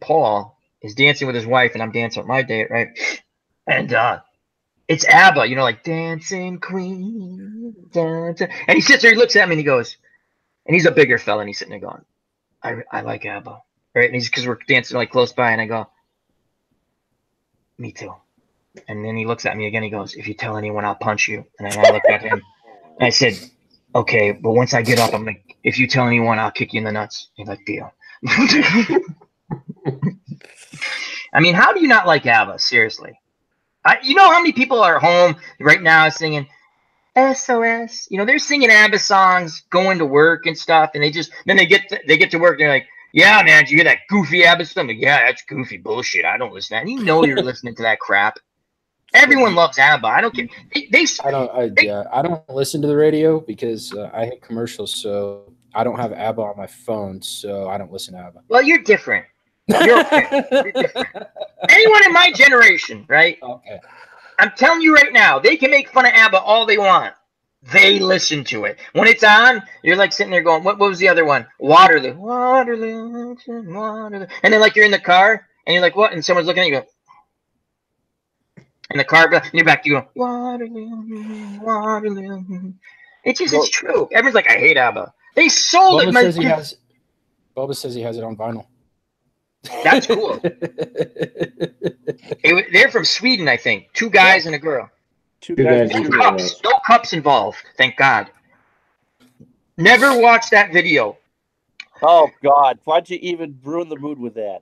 Paul is dancing with his wife, and I'm dancing with my date, right? And it's ABBA, like Dancing Queen. And he sits there, he looks at me, and he goes, and he's a bigger fella, and he's sitting there going, I like ABBA, right? And he's because we're dancing like close by, and I go, me too. And then he looks at me again. He goes, if you tell anyone, I'll punch you. And I looked at him, and I said, okay, but once I get up, I'm like, if you tell anyone, I'll kick you in the nuts. He's like, deal. I mean, how do you not like ABBA? Seriously. You know how many people are home right now singing SOS? They're singing ABBA songs, going to work and stuff, and then they get to work, and they're like, yeah, man, did you hear that goofy ABBA song? Like, yeah, that's goofy bullshit. I don't listen to that. And you're listening to that crap. Everyone loves ABBA. I don't care. I don't listen to the radio because I hate commercials, so I don't have ABBA on my phone, so I don't listen to ABBA. Well, you're different. You're okay. You're different. Anyone in my generation, right? Okay. I'm telling you right now, they can make fun of ABBA all they want. They listen to it. When it's on, you're like sitting there going, what was the other one? Waterloo. Waterloo. Waterloo. And then like you're in the car, and you're like, what? And someone's looking at you, you go, in the car, and you're back, you go, Waterloo, Waterloo. It's true. Everyone's like, I hate ABBA. They sold it. Bubba says he has it on vinyl. That's cool. They're from Sweden, I think. Two guys and a girl. Two guys. No cups involved. Thank God. Never watched that video. Oh God! Why'd you even ruin the mood with that?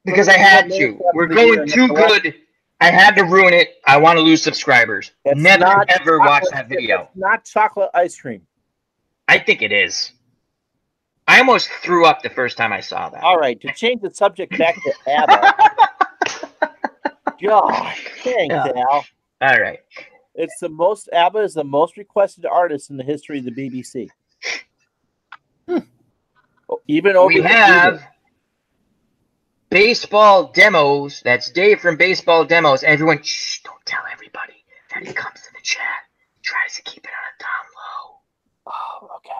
Because I had to. We're going too good. I had to ruin it. I want to lose subscribers. Never ever watch that video. It's not chocolate ice cream. I think it is. I almost threw up the first time I saw that. All right, to change the subject back to ABBA. God, thanks, Al. All right. ABBA is the most requested artist in the history of the BBC. Even over we have baseball demos. That's Dave from Baseball Demos. Everyone, shh, don't tell everybody that he comes in the chat. Tries to keep it on a down low. Oh, okay.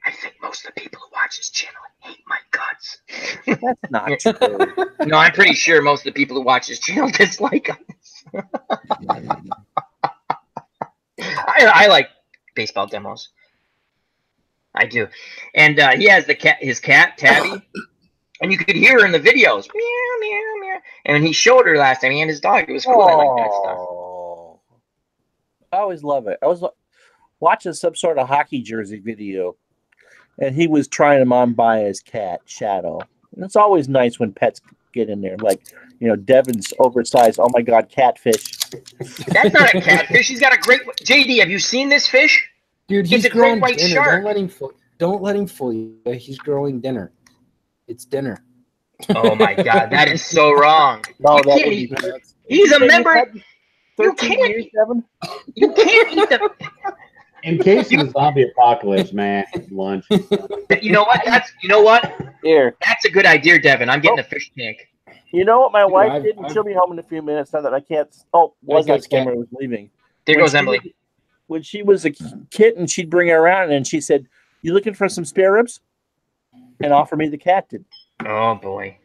I think most of the people who watch this channel hate my guts. That's not true. No, I'm pretty sure most of the people who watch this channel dislike us. I like Baseball Demos. I do. And he has his cat, Tabby. And you could hear her in the videos. Meow, meow, meow. And when he showed her last time, he and his dog, it was cool. I like that stuff. I always love it. I was watching some sort of hockey jersey video, and he was trying him on by his cat, Shadow. And it's always nice when pets get in there. Like, Devin's oversized, oh my God, catfish. That's not a catfish. He's got a great... JD, have you seen this fish? Dude, he's a great white dinner. shark. Don't let him fool you. He's growing dinner. It's dinner. Oh my God, that is so wrong. No, You that can't would eat- be nuts. He's a member. 13 years, Devin? You can't eat the... In case of the zombie apocalypse, man, lunch. You know what? Here. That's a good idea, Devin. I'm getting a fish tank. You know what my wife I've- did? And she'll be home in a few minutes now that I can't... Oh, was There on goes camera, was leaving. There When goes she Emily. was- When she was a kitten, she'd bring her around, and she said, you looking for some spare ribs? And offer me the cat did. Oh boy.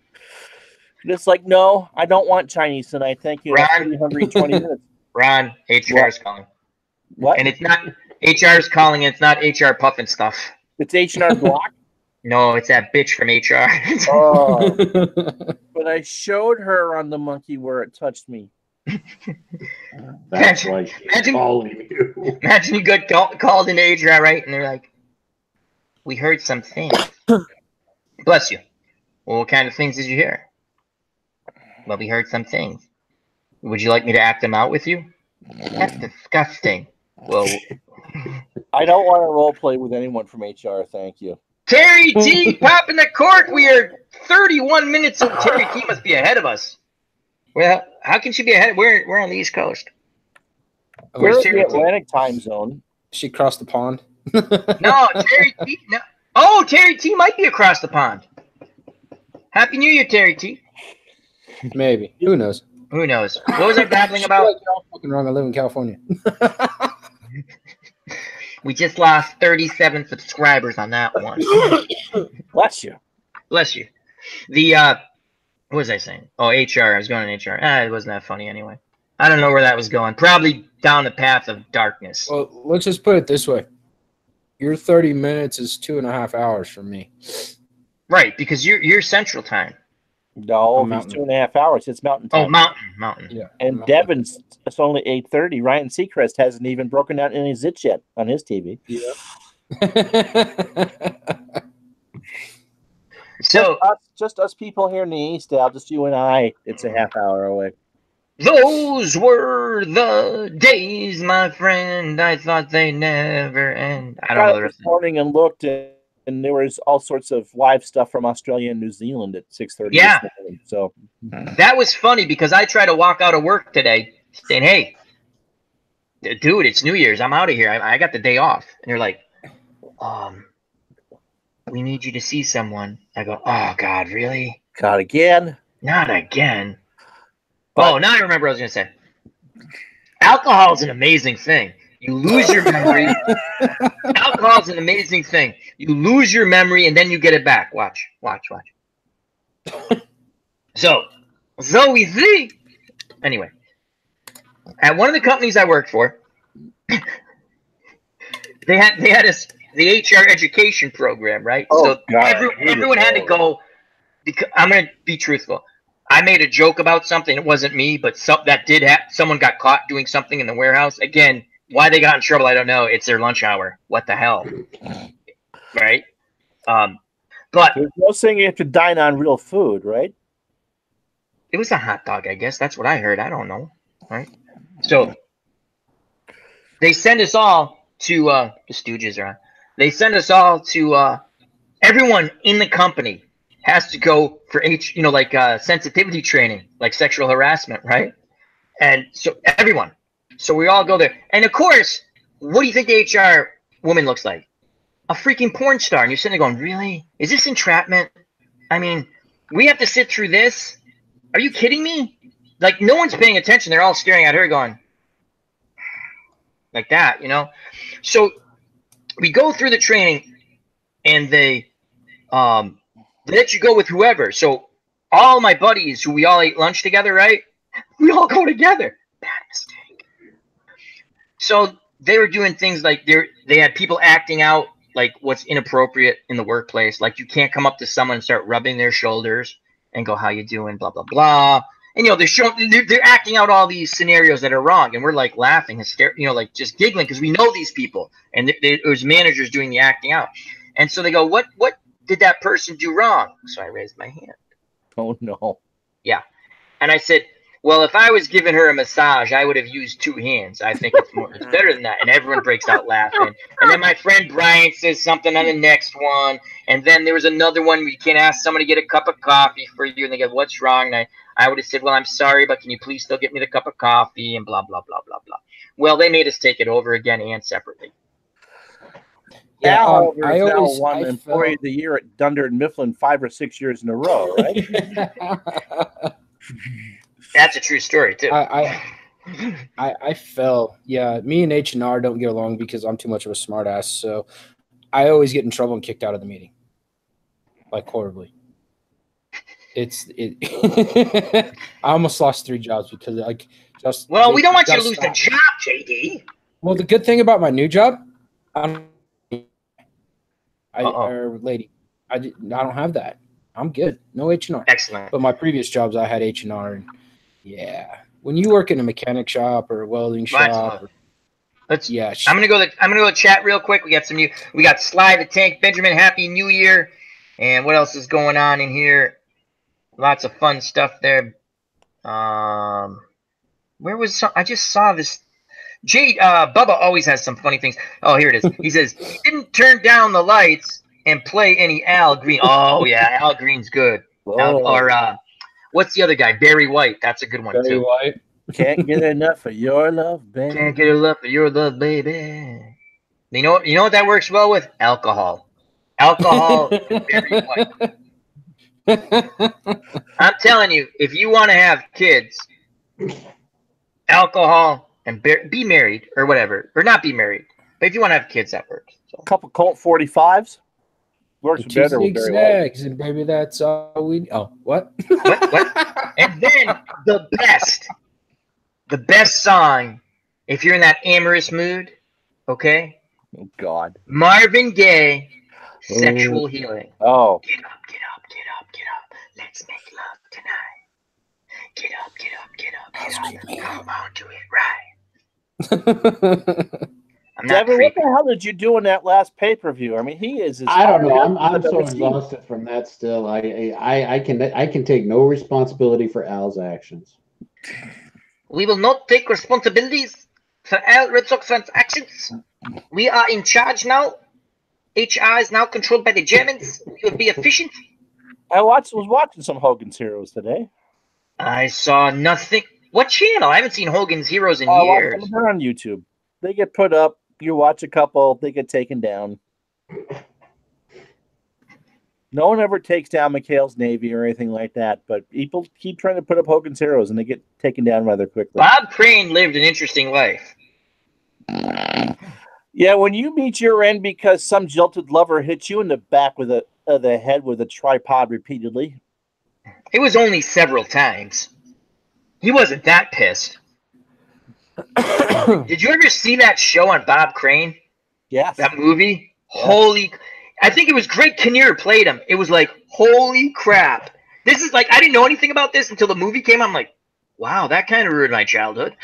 And it's like, no, I don't want Chinese tonight. Thank you. I'm Ron. pretty hungry in 20 minutes. Ron, HR is calling. What? And it's not HR is calling. It's not HR puffing stuff. It's H&R Block. No, it's that bitch from HR. Oh. But I showed her on the monkey where it touched me. That's why she's Imagine- calling you. Imagine you got called into HR, right? And they're like, we heard some things. Bless you. Well, what kind of things did you hear? Well, we heard some things. Would you like me to act them out with you? That's disgusting. Well, I don't want to role play with anyone from HR. Thank you. Terry T, popping the cork. We are 31 minutes. Terry T must be ahead of us. Well, how can she be ahead? We're on the East Coast. We're Where's in Terry the T? Atlantic time zone. She crossed the pond. No, Terry T. No. Oh, Terry T might be across the pond. Happy New Year, Terry T. Maybe. Who knows? Who knows? What was I babbling She's about? like, you're all fucking wrong. I live in California. We just lost 37 subscribers on that one. Bless you. Bless you. The what was I saying? Oh, HR. I was going on HR. It wasn't that funny anyway. I don't know where that was going. Probably down the path of darkness. Well, let's just put it this way. Your 30 minutes is 2.5 hours for me. Right, because you're Central Time. No, I'm he's Mountain. 2.5 hours. It's Mountain Oh, time. Mountain. Yeah. And I'm Devin's, it's only 8:30. Ryan Seacrest hasn't even broken out any zits yet on his TV. Yeah. So Just us people here in the East, Al, just you and I, it's a half hour away. those were the days, my friend. I thought they never end. I don't know the rest This of it. morning and looked, and there was all sorts of live stuff from Australia and New Zealand at 6:30. Yeah. this morning. So That was funny because I tried to walk out of work today saying, hey, dude, it's New Year's. I'm out of here. I got the day off. And they're like, we need you to see someone. I go, oh, God, really? God, again. Not again. Oh, now I remember what I was going to say. Alcohol is an amazing thing. You lose your memory. Alcohol is an amazing thing. You lose your memory and then you get it back. Watch. So we see. Anyway, at one of the companies I worked for, they had the HR education program, right? Oh, so God, everyone had to go. Because I'm going to be truthful. I made a joke about something. It wasn't me, but that did happen. Someone got caught doing something in the warehouse. Again, why they got in trouble, I don't know. It's their lunch hour. What the hell, right? But There's no saying you have to dine on real food, right? it was a hot dog, I guess. That's what I heard. I don't know, right? So they send us all to the Stooges are on. They send us all to everyone in the company has to go for sensitivity training, like sexual harassment, right? And so everyone. So we all go there. And of course, what do you think the HR woman looks like? A freaking porn star. And you're sitting there going, really? Is this entrapment? I mean, we have to sit through this? Are you kidding me? Like, no one's paying attention. They're all staring at her going, like that, you know? So we go through the training, and they let you go with whoever. So all my buddies who we all ate lunch together, right? We all go together. Bad mistake. So they were doing things like they had people acting out like what's inappropriate in the workplace. Like you can't come up to someone and start rubbing their shoulders and go, how you doing? Blah, blah, blah. And, they're acting out all these scenarios that are wrong. And we're like laughing, like just giggling because we know these people. And it was managers doing the acting out. And so they go, what did that person do wrong? So I raised my hand. Oh, no. Yeah. And I said, well, if I was giving her a massage, I would have used 2 hands. I think it's better than that. And everyone breaks out laughing. And then my friend Brian says something on the next one. And then there was another one where you can't ask somebody to get a cup of coffee for you. And they go, what's wrong? And I would have said, well, I'm sorry, but can you please still get me the cup of coffee? And blah, blah, blah, blah, blah. Well, they made us take it over again and separately. Yeah, Al, however, I is now always- won I Employee felt- of the Year at Dunder and Mifflin 5 or 6 years in a row, right? That's a true story, too. I fell. Yeah, me and H&R don't get along because I'm too much of a smartass. So I always get in trouble and kicked out of the meeting, like horribly. I almost lost 3 jobs because Well, we don't want you to just lose the stop. job, JD. Well, the good thing about my new job, Uh-oh. or lady, I don't have that. I'm good. No H&R. Excellent. But my previous jobs, I had H&R. And yeah, when you work in a mechanic shop or a welding shop, Let's. yeah, I'm gonna go to chat real quick. We got we got Sly the Tank Benjamin. Happy New Year! And what else is going on in here? Lots of fun stuff there. Where was I just saw this. Bubba always has some funny things. Oh, here it is. He says he didn't turn down the lights and play any Al Green. Oh yeah, Al Green's good. What's the other guy? Barry White. That's a good one Barry too. White. Can't get enough of your love, baby. Can't get enough of your love, baby. You know what that works well with? Alcohol. Alcohol and Barry White. I'm telling you, if you want to have kids, alcohol and be married or whatever, or not be married, but if you want to have kids, that works. So. A couple Colt 45s works better with Barry White. And baby, that's all we. Oh, what? What? And then the best song, if you're in that amorous mood, okay? Oh God, Marvin Gaye, "Sexual Healing." Oh, get up, get up, get up, get up. Let's make love tonight. Get up, get up, get up, get up. Come on, do it right. I'm not Devin, what creepy. the hell did you do in that last pay-per-view? I mean, he is. I don't know. I'm so exhausted from that. Still, I can take no responsibility for Al's actions. We will not take responsibilities for Al Red Sox fans' actions. We are in charge now. HR is now controlled by the Germans. We will be efficient. I was watching some Hogan's Heroes today. I saw nothing. What channel? I haven't seen Hogan's Heroes in Oh, years. they're on YouTube. They get put up. You watch a couple. They get taken down. No one ever takes down McHale's Navy or anything like that, but people keep trying to put up Hogan's Heroes, and they get taken down rather quickly. Bob Crane lived an interesting life. Yeah, when you meet your end because some jilted lover hits you in the back with the head with a tripod repeatedly. It was only several times. He wasn't that pissed. Did you ever see that show on Bob Crane? Yes. That movie? Yeah. Holy... I think it was Greg Kinnear played him. It was like, holy crap. This is like, I didn't know anything about this until the movie came. I'm like, wow, that kind of ruined my childhood.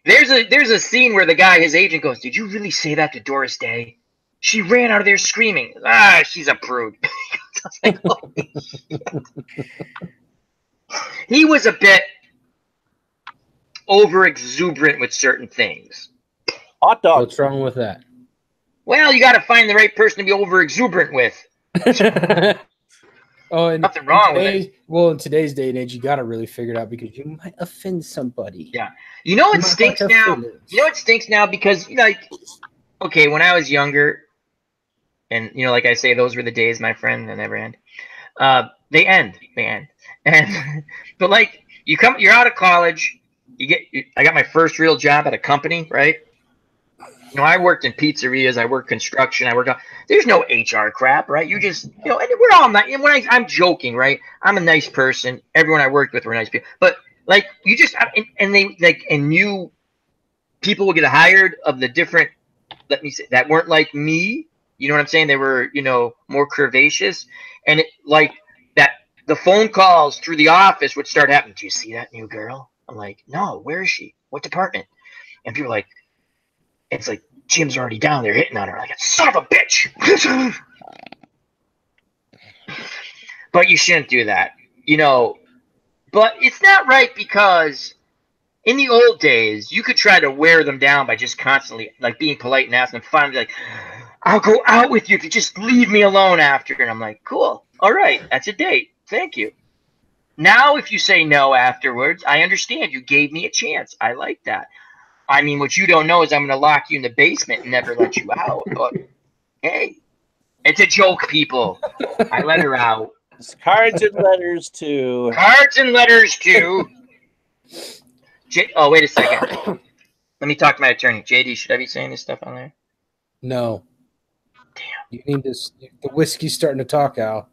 There's a scene where the guy, his agent, goes, "Did you really say that to Doris Day? She ran out of there screaming. Ah, she's a prude." Like, holy shit. He was a bit over exuberant with certain things. Hot dog. What's wrong with that? Well, you got to find the right person to be over exuberant with. Oh, and Nothing wrong with it. Well, in today's day and age, you got to really figure it out because you might offend somebody. Yeah. You know what You might stinks hurt now? feelings. You know what stinks now? Because, like, okay, when I was younger, and, like I say, those were the days, my friend, that never end. They end. And, but, like, you're out of college. I got my first real job at a company, right? I worked in pizzerias. I worked construction. There's no HR crap, right? You just, and we're all not. And I'm joking, right? I'm a nice person. Everyone I worked with were nice people. But like, you just, and they like, and new people will get hired of the different. Let me say that weren't like me. You know what I'm saying? They were, more curvaceous, and it like that. The phone calls through the office would start happening. Do you see that new girl? I'm like, no. Where is she? What department? And people are like. It's like Jim's already down there hitting on her like a son of a bitch. But you shouldn't do that, But it's not right because in the old days, you could try to wear them down by just constantly like being polite and asking them finally like, "I'll go out with you if you just leave me alone after." And I'm like, cool. All right. That's a date. Thank you. Now, if you say no afterwards, I understand. You gave me a chance. I like that. I mean, what you don't know is I'm going to lock you in the basement and never let you out. But, hey, it's a joke, people. I let her out. It's cards and letters to. Cards and letters to. Oh, wait a second. Let me talk to my attorney. JD, should I be saying this stuff on there? No. Damn. You need this. The whiskey's starting to talk, Al.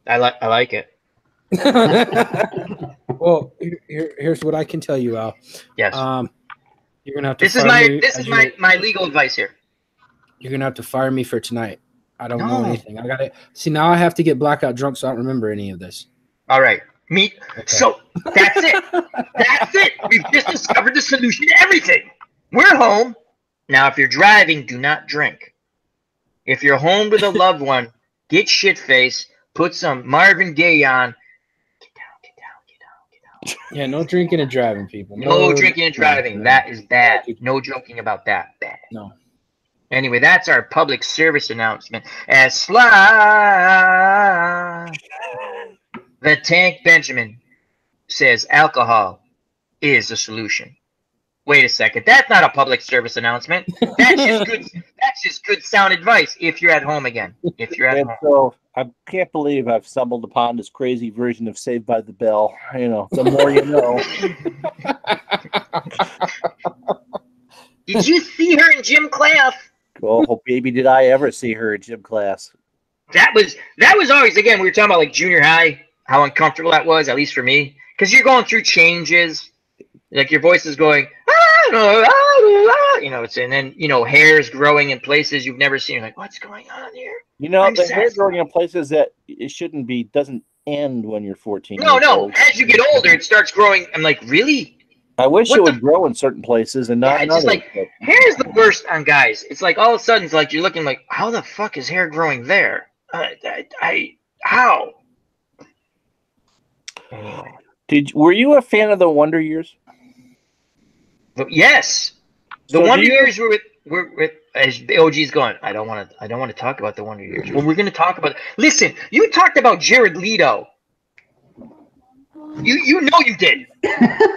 I like it. Well, here's what I can tell you, Al. Yes. You're gonna have to. This is my legal advice here. You're gonna have to fire me for tonight. I don't know No. anything. I gotta see now. I have to get blackout drunk, so I don't remember any of this. All right. Okay. So that's it. That's it. We've just discovered the solution to everything. We're home. Now, if you're driving, do not drink. If you're home with a loved one, get shit-faced, put some Marvin Gaye on. Yeah, no drinking and driving, people. No drinking and driving. no. That is bad. No joking about that. Bad. No. Anyway, that's our public service announcement. As Sly the Tank Benjamin says, alcohol is a solution. Wait a second. That's not a public service announcement. That's just good. That's just good sound advice. If you're at home again. If you're at And home. so I can't believe I've stumbled upon this crazy version of Saved by the Bell. You know, the more you know. Did you see her in gym class? Oh, baby, did I ever see her in gym class? That was always, again, we were talking about like junior high, how uncomfortable that was, at least for me, because you're going through changes, like your voice is going, you know, it's, and then, you know, hair's growing in places you've never seen. You're like, what's going on here? You know, I'm the hair sad. growing in places that it shouldn't be doesn't end when you're 14. No, years no. old. As you get older, it starts growing. I'm like, really? I wish What it the- would grow in certain places and not Yeah, in it's just others. like- but- Hair is the worst on guys. It's like all of a sudden, it's like you're looking like, how the fuck is hair growing there? How? Anyway. Were you a fan of the Wonder Years? But yes, the So do Wonder you- Years were with as the OG's going. I don't want to talk about the Wonder Years. Well, we're going to talk about. Listen, you talked about Jared Leto. You know you did.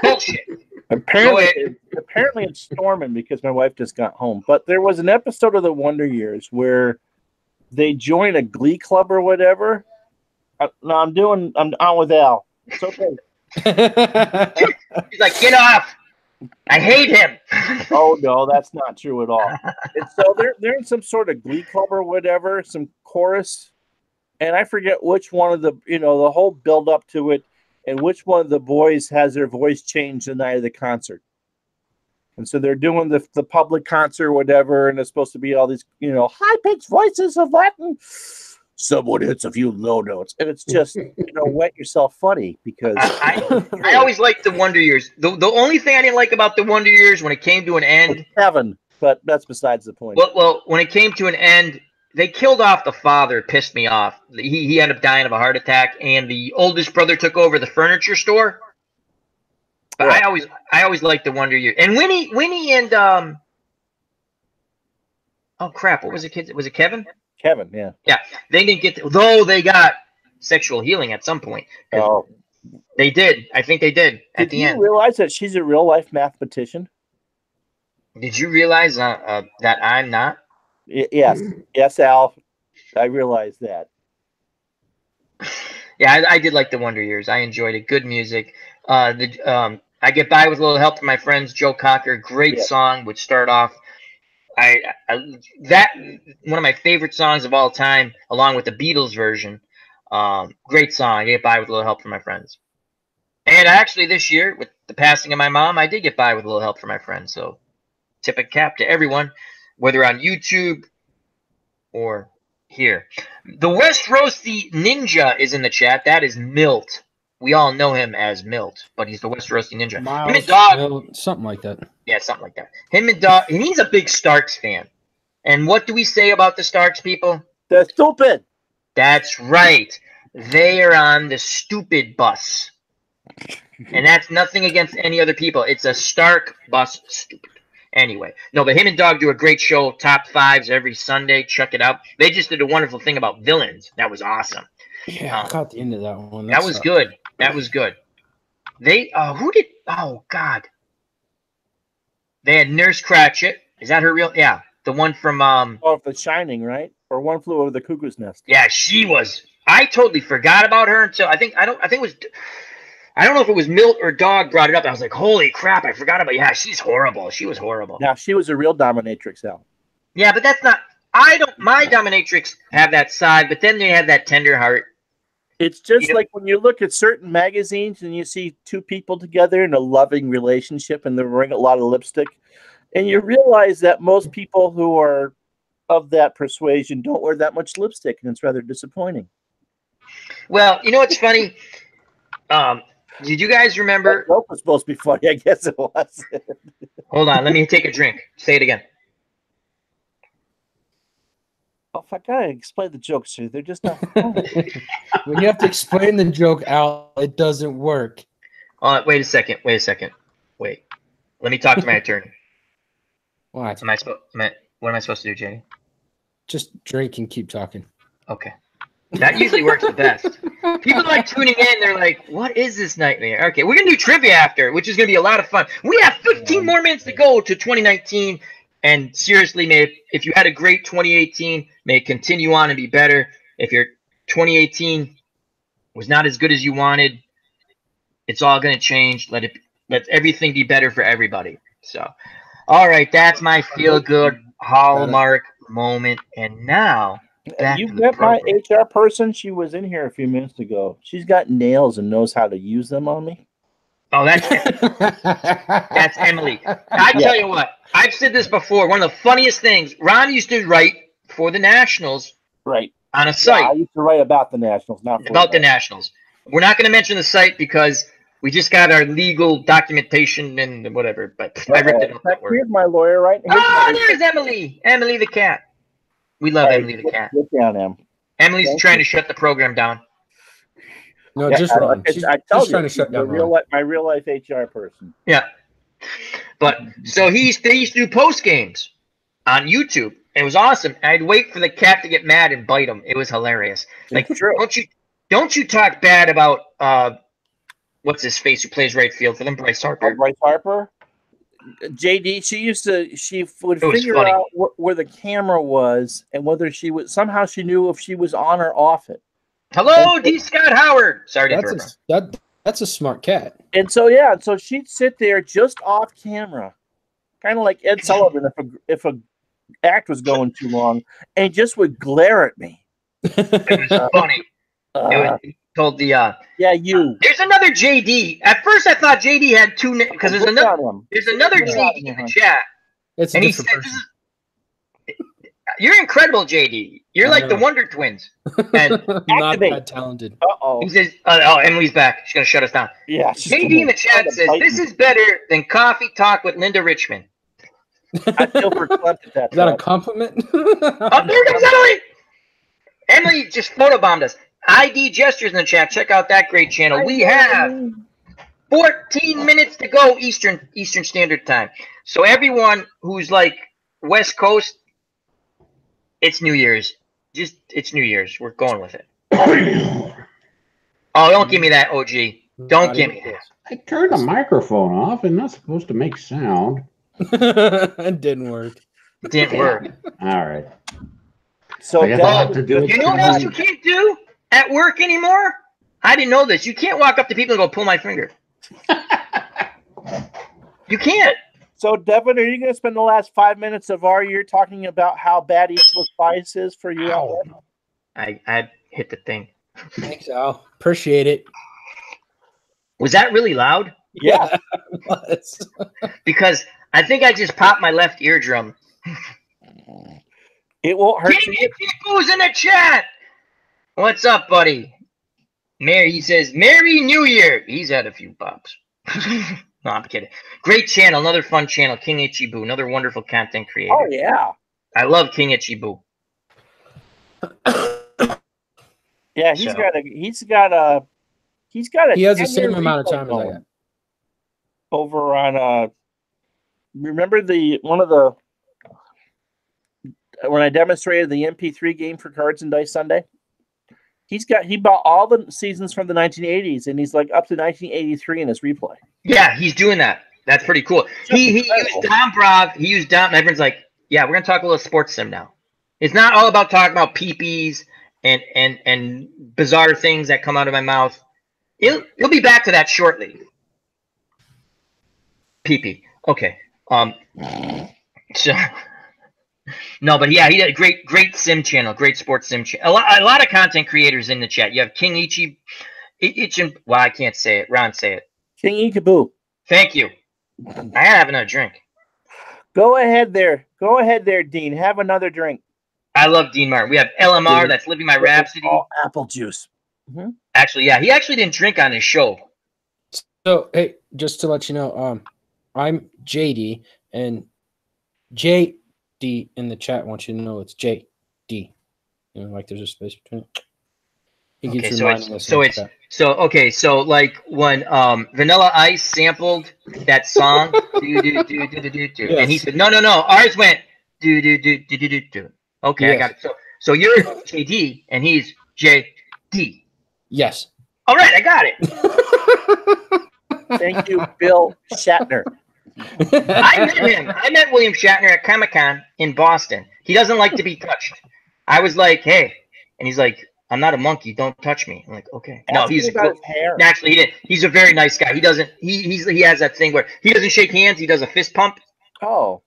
Bullshit. Apparently it's storming because my wife just got home. But there was an episode of the Wonder Years where they join a glee club or whatever. I'm on with Al. It's okay. He's like, get off. I hate him. Oh no, that's not true at all. And so they're in some sort of glee club or whatever, some chorus, and I forget which one of the the whole build up to it, and which one of the boys has their voice changed the night of the concert. And so they're doing the public concert or whatever, and it's supposed to be all these high pitched voices of Latin. Someone hits a few low notes, and it's just wet yourself funny because I always liked the Wonder Years. The only thing I didn't like about the Wonder Years when it came to an end. Heaven, but that's besides the point. Well, when it came to an end, they killed off the father. Pissed me off. He ended up dying of a heart attack, and the oldest brother took over the furniture store. But Yeah. I always liked the Wonder Years. And Winnie and oh crap, what was the kid? Was it Kevin? Kevin, yeah. They didn't get though they got sexual healing at some point. Oh, They did. I think they did at did the you end. realize that she's a real life mathematician? Did you realize that I'm not? Yes, Al. I realized that. Yeah, I did like the Wonder Years. I enjoyed it. Good music. I Get By With a Little Help from My Friends. Joe Cocker, great Yeah. song. Would start off. That one of my favorite songs of all time, along with the Beatles version. Great song. I Get By With a Little Help from My Friends. And actually, this year with the passing of my mom, I did get by with a little help from my friends. So, tip a cap to everyone, whether on YouTube or here. The West Roasty Ninja is in the chat. That is Milt. We all know him as Milt, but he's the West Roasty Ninja. Him and Dog, something like that. yeah, something like that. Him and Dog, and he's a big Starks fan. And what do we say about the Starks people? They're stupid. That's right. They are on the stupid bus. And that's nothing against any other people. It's a Stark bus, stupid. Anyway, no, but him and Dog do a great show, top fives every Sunday. Check it out. They just did a wonderful thing about villains. That was awesome. Yeah, I caught the end of that one. That was good. That was good. They, who did, oh, God. They had Nurse Cratchit. Is that her real? Yeah. The one from, Oh, The Shining, right? Or One Flew Over the Cuckoo's Nest. yeah, she was. I totally forgot about her until I think it was. I don't know if it was Milt or Dog brought it up. I was like, holy crap, I forgot about. Yeah, she's horrible. She was horrible. Now, she was a real dominatrix, Al. Yeah, but that's not. My dominatrix have that side, but then they have that tender heart. It's just You know- like when you look at certain magazines and you see two people together in a loving relationship and they're wearing a lot of lipstick, and you realize that most people who are of that persuasion don't wear that much lipstick, and it's rather disappointing. Well, you know what's funny? Did you guys remember? That joke was supposed to be funny. I guess it was. Hold on, let me take a drink. Say it again. Oh, if I gotta explain the jokes to you, they're just not funny. When you have to explain the joke out, it doesn't work. Wait a second. Wait. Let me talk to my attorney. What? What am I supposed to do, Jenny? Just drink and keep talking. Okay. That usually works the best. People like tuning in. They're like, "What is this nightmare?" Okay, we're gonna do trivia after, which is gonna be a lot of fun. We have 15 more minutes to go to 2019, and seriously, if you had a great 2018, may it continue on and be better. If your 2018 was not as good as you wanted, it's all gonna change. Let everything be better for everybody. So, all right, that's my feel good Hallmark moment, and now. You met my HR person. She was in here a few minutes ago. She's got nails and knows how to use them on me. Oh, that's Emily. I tell you what, I've said this before. One of the funniest things, Ron used to write for the Nationals, right, on a site. I used to write about the Nationals, not for about the Nationals. We're not going to mention the site because we just got our legal documentation and whatever. But I ripped it up. Here's my lawyer, right? There's Emily. Emily the cat. We love Emily the cat. Get down, Em. Emily's trying to shut the program down. No, just Ron. She's just trying to shut down my real life HR person. Yeah. But so he used to do post games on YouTube. It was awesome. I'd wait for the cat to get mad and bite him. It was hilarious. Like, don't you talk bad about what's his face who plays right field for them, Bryce Harper. Bryce Harper. JD, she would figure out where the camera was and whether she would somehow she knew if she was on or off it. Hello, D. Scott Howard. Sorry to interrupt. That's a smart cat. And so so she'd sit there just off camera, kind of like Ed Sullivan if a act was going too long, and just would glare at me. It was funny. It was told the There's another JD. At first, I thought JD had two because there's another JD in the chat. It's a different person. You're incredible, JD. You're like the Wonder Twins. And not that talented. He says, Emily's back. She's gonna shut us down. Yeah. JD in the chat says this is better than Coffee Talk with Linda Richmond. I feel verklempt at that. Is that a compliment? Oh, there comes Emily. Emily just photobombed us. ID Gestures in the chat. Check out that great channel. We have 14 minutes to go Eastern Standard Time. So everyone who's like West Coast, it's New Year's. It's New Year's. We're going with it. Oh, don't give me that, OG. Don't give me that. I turned the microphone off and not supposed to make sound. It didn't work. It didn't work. All right. So you know what else you can't do at work anymore? I didn't know this. You can't walk up to people and go, pull my finger. You can't. So, Devin, are you going to spend the last 5 minutes of our year talking about how bad East Coast bias is for you? I hit the thing. Thanks, Al. Appreciate it. Was that really loud? Yeah. It was. Because I think I just popped my left eardrum. It won't hurt you. Who's in the chat? What's up, buddy? He says, Merry New Year. He's had a few pops. No, I'm kidding. Great channel. Another fun channel. King Ichibu. Another wonderful content creator. Oh, yeah. I love King Ichibu. Yeah, he has the same amount of time as I got. Over on remember when I demonstrated the MP3 game for Cards and Dice Sunday? He bought all the seasons from the 1980s, and he's like up to 1983 in his replay. Yeah, he's doing that. That's pretty cool. He used Dom Brav. He used Dom, and everyone's like, yeah, we're going to talk a little sports sim now. It's not all about talking about peepees and bizarre things that come out of my mouth. He'll be back to that shortly. Peepee. Okay. So... No, but yeah, he had a great sim channel, great sports sim channel. A lot of content creators in the chat. You have King well, I can't say it. Ron, say it. King Ichibu. Thank you. I have another drink. Go ahead there, Dean. Have another drink. I love Dean Martin. We have LMR, that's Living My Rhapsody. All apple juice. Mm-hmm. Actually, yeah, he actually didn't drink on his show. So, hey, just to let you know, I'm JD, and JD in the chat wants you to know it's JD. You know, like there's a space between it. He keeps reminding us. So it's okay, so like when Vanilla Ice sampled that song, do do do do do do do, and he Yes. said, no, ours went do do do do do do do. Okay, I Yes. got it. So you're JD and he's JD. Yes. All right, I got it. Thank you, Bill Shatner. I met him. I met William Shatner at Comic-Con in Boston. He doesn't like to be touched. I was like, hey, and he's like, I'm not a monkey. Don't touch me. I'm like, okay. No, Ask he's me about his hair. Actually, he didn't. He's a very nice guy. He doesn't. He has that thing where he doesn't shake hands. He does a fist pump. Oh,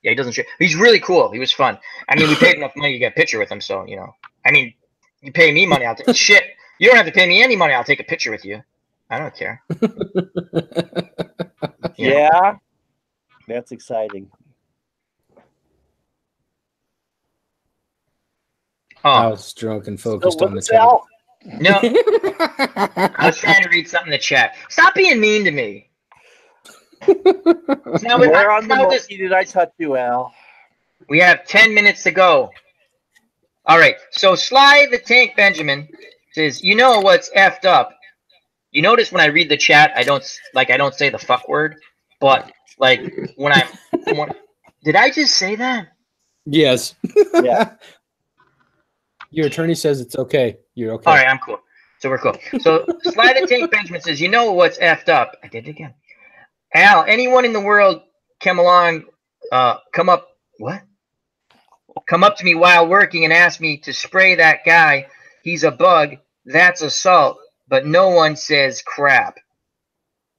Yeah, he doesn't shake. He's really cool. He was fun. I mean, we paid enough money to get a picture with him, so you know. I mean, you pay me money, I'll take shit. You don't have to pay me any money. I'll take a picture with you. I don't care. yeah. That's exciting. I Oh was drunk and focused on the Sal, no, I was trying to read something in the chat. Stop being mean to me. Now, where on the now this- monkey did I touch you, Al? we have 10 minutes to go. All right. So Sly the Tank Benjamin says, "You know what's effed up? You notice when I read the chat, I don't say the fuck word, but like when did I just say that? Yes. Yeah. Your attorney says it's okay. You're okay. All right, I'm cool. So we're cool. So Sly the Tank Benjamin says, "You know what's effed up? I did it again. Al, anyone in the world come up to me while working and ask me to spray that guy. He's a bug. That's assault. But no one says crap."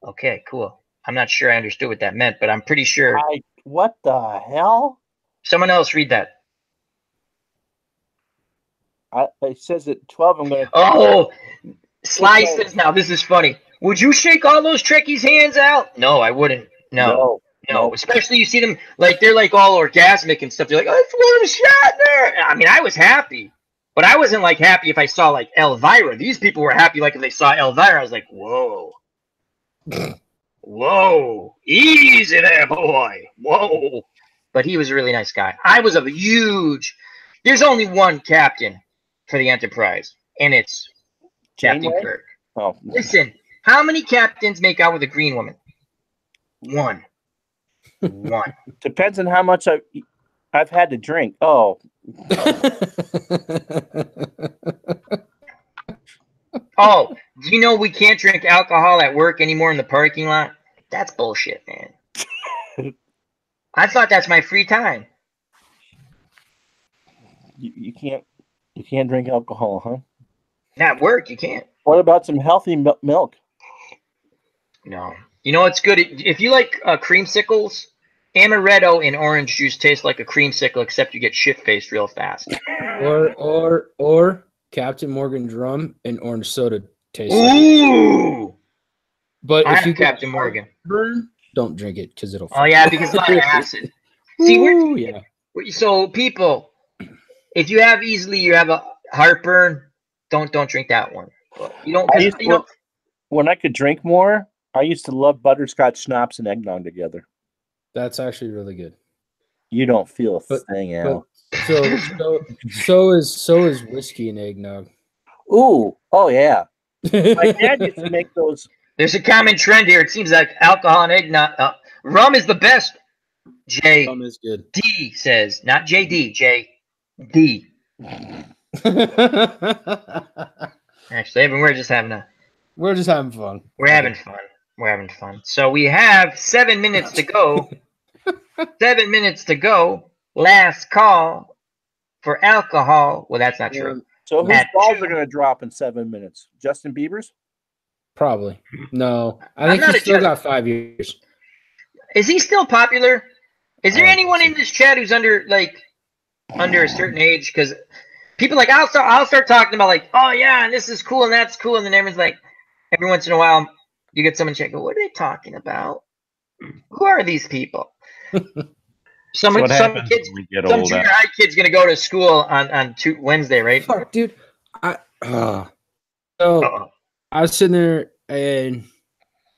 Okay, cool. I'm not sure I understood what that meant, but I'm pretty sure. What the hell? Someone else read that. It says at 12. I'm going to. Oh, Sly says, now this is funny. Would you shake all those Trekkies' hands out? No, I wouldn't. No. Especially you see them like they're like all orgasmic and stuff. They're like, "Oh, it's William Shatner." I mean, I was happy, but I wasn't like happy if I saw like Elvira. These people were happy like if they saw Elvira. I was like, whoa, whoa, easy there, boy, whoa. But he was a really nice guy. I was a huge. There's only one captain for the Enterprise, and it's Captain Janeway? Kirk. Oh, Listen, how many captains make out with a green woman? One. depends on how much I've had to drink. Oh, Oh, do you know we can't drink alcohol at work anymore in the parking lot? That's bullshit, man. I thought that's my free time. you can't drink alcohol, huh? At work, you can't. What about some healthy milk? No. You know what's good? If you like creamsicles, amaretto and orange juice taste like a creamsicle, except you get shit-faced real fast. Or Captain Morgan Drum and orange soda taste. Ooh! But I if have you Captain Morgan. burn, don't drink it because it'll. Oh, yeah, because a lot of acid. See, Ooh, yeah. So people, if you have a heartburn, don't drink that one. You don't. When I could drink more, I used to love butterscotch schnapps and eggnog together. That's actually really good. You don't feel a But- thing, Al. So is whiskey and eggnog. Ooh, oh yeah. My dad used to make those. There's a common trend here. It seems like alcohol and eggnog. Rum is the best. Rum is good. JD says, not JD, JD. Actually, we're just having We're just having fun. We're having fun. We're having fun. So we have 7 minutes to go. 7 minutes to go. Last call for alcohol. Well, that's not true. So whose At balls 2. are going to drop in 7 minutes? Justin Bieber's? Probably. No. I I'm think not he's a still judge. got 5 years. Is he still popular? Is there I don't anyone think in this chat who's under a certain age? Because people like I'll start talking about like, oh yeah, and this is cool and that's cool, and then everyone's like, every once in a while you get someone check, what are they talking about? Who are these people? Some What kids, happens when we get some old? junior high kid's gonna go to school on Wednesday, right? Fuck, dude. So Uh-oh. I was sitting there and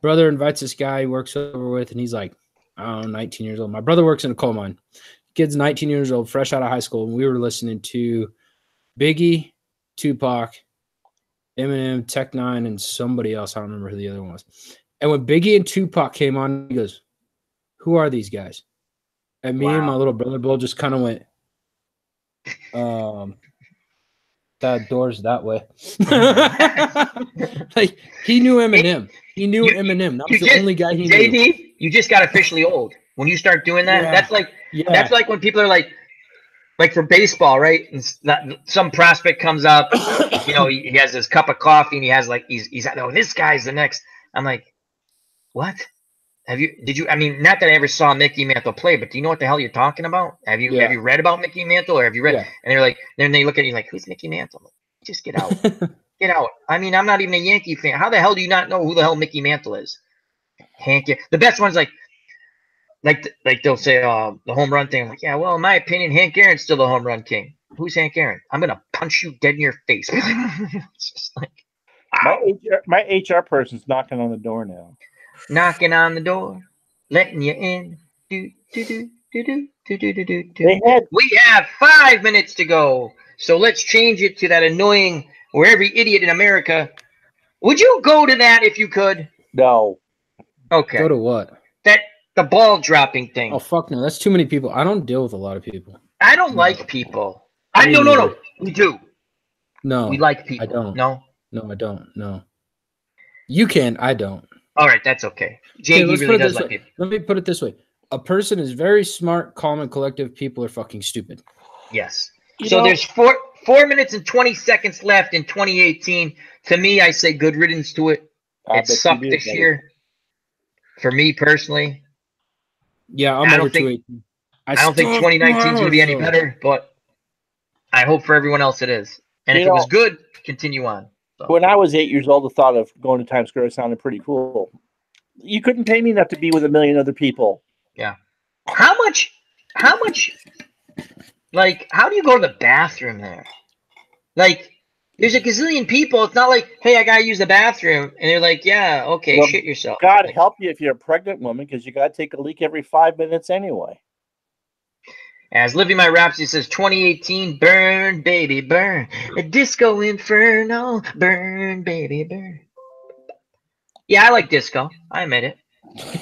brother invites this guy he works over with, and he's like, I don't know, 19 years old. My brother works in a coal mine. Kid's 19 years old, fresh out of high school, and we were listening to Biggie, Tupac, Eminem, Tech Nine, and somebody else. I don't remember who the other one was. And when Biggie and Tupac came on, he goes, "Who are these guys?" And me and my little brother Bill just kind of went, that door's that way. Like, he knew Eminem. He knew Eminem. That was the only guy he knew. JD, you just got officially old. When you start doing that, that's like when people are like for baseball, right? And some prospect comes up, you know, he has his cup of coffee and he has like he's oh, this guy's the next. I'm like, what? I mean, not that I ever saw Mickey Mantle play, but do you know what the hell you're talking about? Have you read about Mickey Mantle, or have you read? Yeah. And they're like, then they look at you like, who's Mickey Mantle? Like, just get out, get out. I mean, I'm not even a Yankee fan. How the hell do you not know who the hell Mickey Mantle is? Hank, the best one's like they'll say the home run thing. I'm like, yeah, well, in my opinion, Hank Aaron's still the home run king. Who's Hank Aaron? I'm gonna punch you dead in your face. It's just like, my HR person's knocking on the door now. Knocking on the door, letting you in. We have 5 minutes to go, so let's change it to that annoying where every idiot in America. Would you go to that if you could? No. Okay. Go to what? The ball dropping thing. Oh fuck no, that's too many people. I don't deal with a lot of people. I don't like people. No. We do. No. We like people. I don't. No, I don't. No. You can. I don't. All right, that's okay. JD really does like people. Let me put it this way: a person is very smart, calm, and collective. People are fucking stupid. Yes. So there's 4 minutes and 20 seconds left in 2018. To me, I say good riddance to it. It sucked this year. For me personally. Yeah, I'm over 218. I don't think 2019 is going to be any better, but I hope for everyone else it is. And if it was good, continue on. So. When I was 8 years old, the thought of going to Times Square sounded pretty cool. You couldn't pay me enough to be with a million other people. Yeah. How much, like, how do you go to the bathroom there? Like, there's a gazillion people. It's not like, hey, I got to use the bathroom. And they're like, yeah, okay, well, shit yourself. God help you if you're a pregnant woman, because you got to take a leak every 5 minutes anyway. As Living My Rhapsody says, 2018, burn, baby, burn. A disco inferno, burn, baby, burn. Yeah, I like disco. I admit it.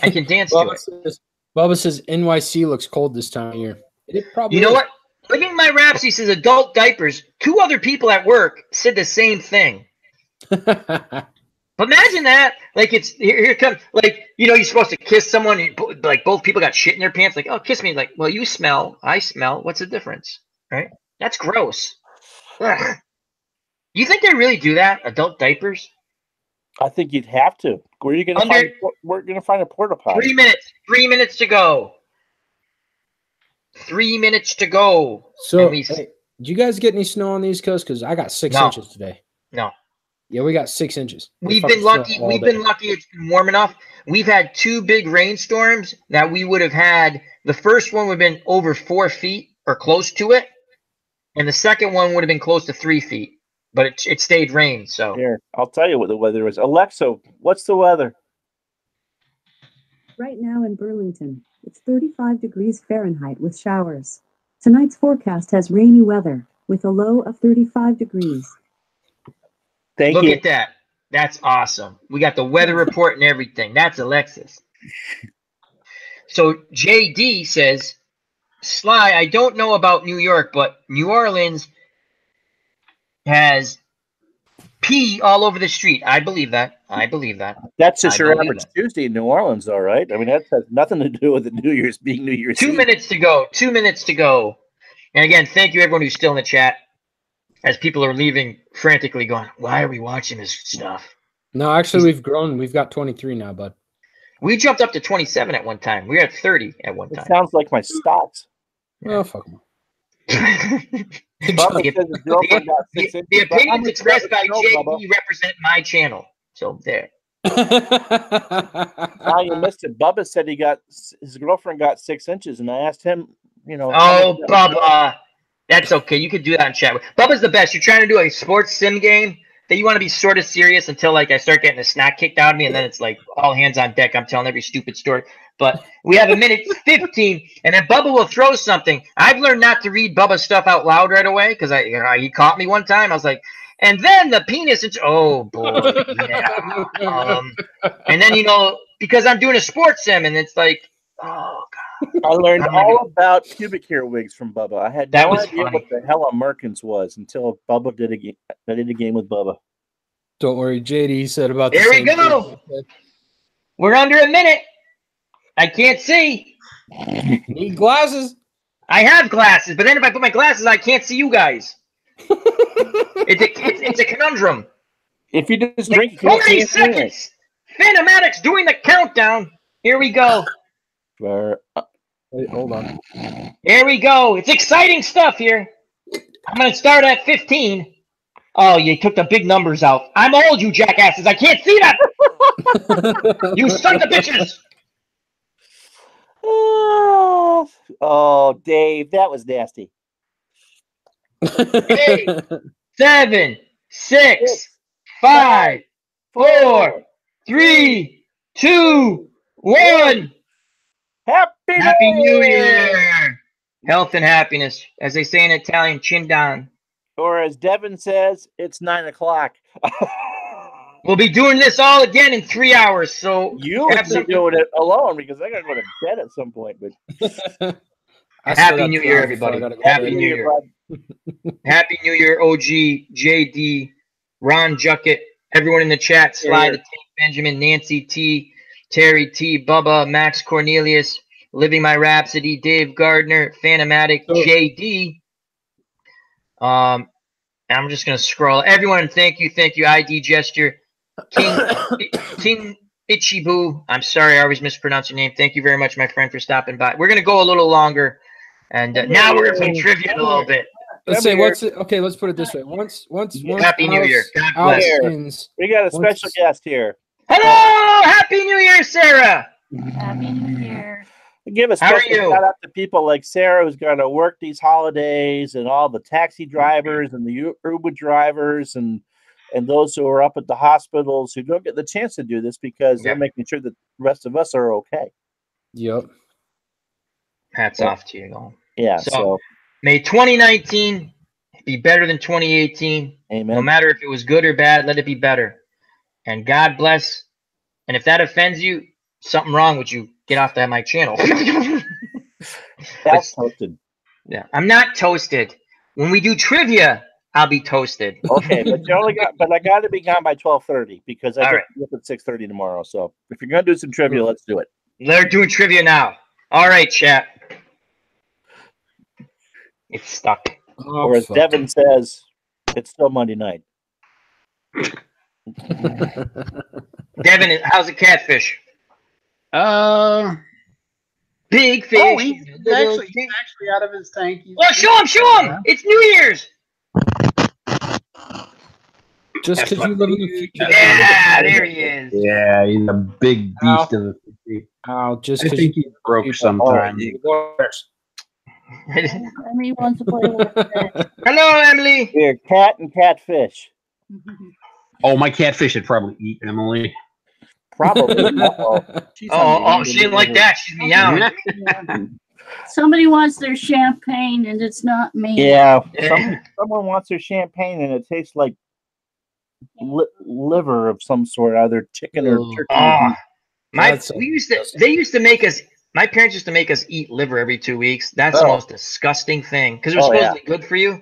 I can dance to it. Bubba says NYC looks cold this time of year. It probably You know what? Living My Rhapsody says adult diapers. 2 other people at work said the same thing. Imagine that. Like, it's here comes, like, you know, you're supposed to kiss someone, like both people got shit in their pants, like, oh, kiss me. Like, well, you smell, I smell, what's the difference? Right? That's gross. Ugh. You think they really do that? Adult diapers? I think you'd have to. Where are you going to find? We're going to find a porta potty. 3 minutes. 3 minutes to go. 3 minutes to go. So, hey, did you guys get any snow on the East Coast? Because I got 6 inches today. No. Yeah, we got 6 inches. We've been lucky. We've been lucky. It's been warm enough. We've had 2 big rainstorms that we would have had. The first one would have been over 4 feet or close to it, and the second one would have been close to 3 feet. But it stayed rain. So here, I'll tell you what the weather is. Alexa, what's the weather? Right now in Burlington, it's 35 degrees Fahrenheit with showers. Tonight's forecast has rainy weather with a low of 35 degrees. Thank you. Look at that. That's awesome. We got the weather report and everything. That's Alexis. So JD says, Sly, I don't know about New York, but New Orleans has pee all over the street. I believe that. That's just your average Tuesday in New Orleans, all right? I mean, that has nothing to do with the New Year's being New Year's 2 minutes to go. 2 minutes to go. And again, thank you everyone who's still in the chat. As people are leaving frantically going, why are we watching this stuff? No, actually, we've grown. We've got 23 now, bud. We jumped up to 27 at one time. We were at 30 at one time. It sounds like my stocks. Oh, fuck them. The opinions expressed by JD represent my channel. So there. Now you missed it. Bubba said his girlfriend got 6 inches, and I asked him, you know. Oh, Bubba. That's okay. You could do that in chat. Bubba's the best. You're trying to do a sports sim game that you want to be sort of serious until, like, I start getting a snack kicked out of me, and then it's like all hands on deck. I'm telling every stupid story. But we have 1:15, and then Bubba will throw something. I've learned not to read Bubba's stuff out loud right away because he caught me one time. I was like, and then the penis. Oh boy, yeah. And then because I'm doing a sports sim, and it's like, oh god. I learned all about pubic hair wigs from Bubba. I had That no was idea funny. what the hell a Merkins was until Bubba did a game. I did a game with Bubba. Don't worry, JD said about the There we same go. thing. We're under a minute. I can't see. Need glasses. I have glasses, but then if I put my glasses, I can't see you guys. It's a conundrum. If you just Like, drink, you can't 40 see it anyway. seconds. Phantomatics doing the countdown. Here we go. Wait, hold on. Here we go. It's exciting stuff here. I'm going to start at 15. Oh, you took the big numbers out. I'm old, you jackasses. I can't see that. You sons of bitches. Oh, Dave, that was nasty. 8, 7, 6, 5, 4, 3, 2, 1. Happy New Year. Health and happiness. As they say in Italian, chin down. Or as Devin says, it's 9 o'clock. We'll be doing this all again in 3 hours. So You would be doing it alone because I got to go to bed at some point. But Happy New Year, everybody. Happy New Year. bud. Happy New Year, OG, JD, Ron Juckett, everyone in the chat, Sly the Tank, Benjamin, Nancy T, Terry T, Bubba, Max Cornelius, Living My Rhapsody, Dave Gardner, Phantomatic, JD. I'm just gonna scroll. Everyone, thank you, ID Gesture, King Ichibu. I'm sorry, I always mispronounce your name. Thank you very much, my friend, for stopping by. We're gonna go a little longer, and now we're gonna play trivia in a little bit. Let's say okay. Let's put it this way. Once Happy New Year. God Alex bless. wins, We got a special guest here. Hello, Happy New Year, Sarah. Happy New Year. Give a How are special you? shout out to people like Sarah, who's going to work these holidays, and all the taxi drivers and the Uber drivers and those who are up at the hospitals who don't get the chance to do this because they're making sure that the rest of us are okay. Yep. Hats off to you. Yeah. So may 2019 be better than 2018. Amen. No matter if it was good or bad, let it be better. And God bless. And if that offends you, something wrong with you. Get off my channel. That's toasted. Yeah, I'm not toasted. When we do trivia, I'll be toasted. Okay, but I got to be gone by 12:30 because I All get right. up at 6:30 tomorrow. So if you're gonna do some trivia, let's do it. They're doing trivia now. All right, chat. It's stuck. Oh, Or as fuck. Devin says, it's still Monday night. Devin, how's the catfish? Big fish. Oh, he's actually out of his tank. Well, show him. It's New Year's. Just because you live in the future. Yeah, there he is. Yeah, he's a big beast of the city. Ow, just I because think he broke sometime. Emily wants to play with it. Hello, Emily. Here, cat and catfish. Oh, my catfish would probably eat Emily. Probably. Oh, she didn't like that. She's meowing. Somebody wants their champagne and it's not me. Yeah. Yeah. Someone wants their champagne and it tastes like liver of some sort, either chicken or turkey. Oh, That's they used to make us. My parents used to make us eat liver every 2 weeks. That's the most disgusting thing because it was supposed to be good for you.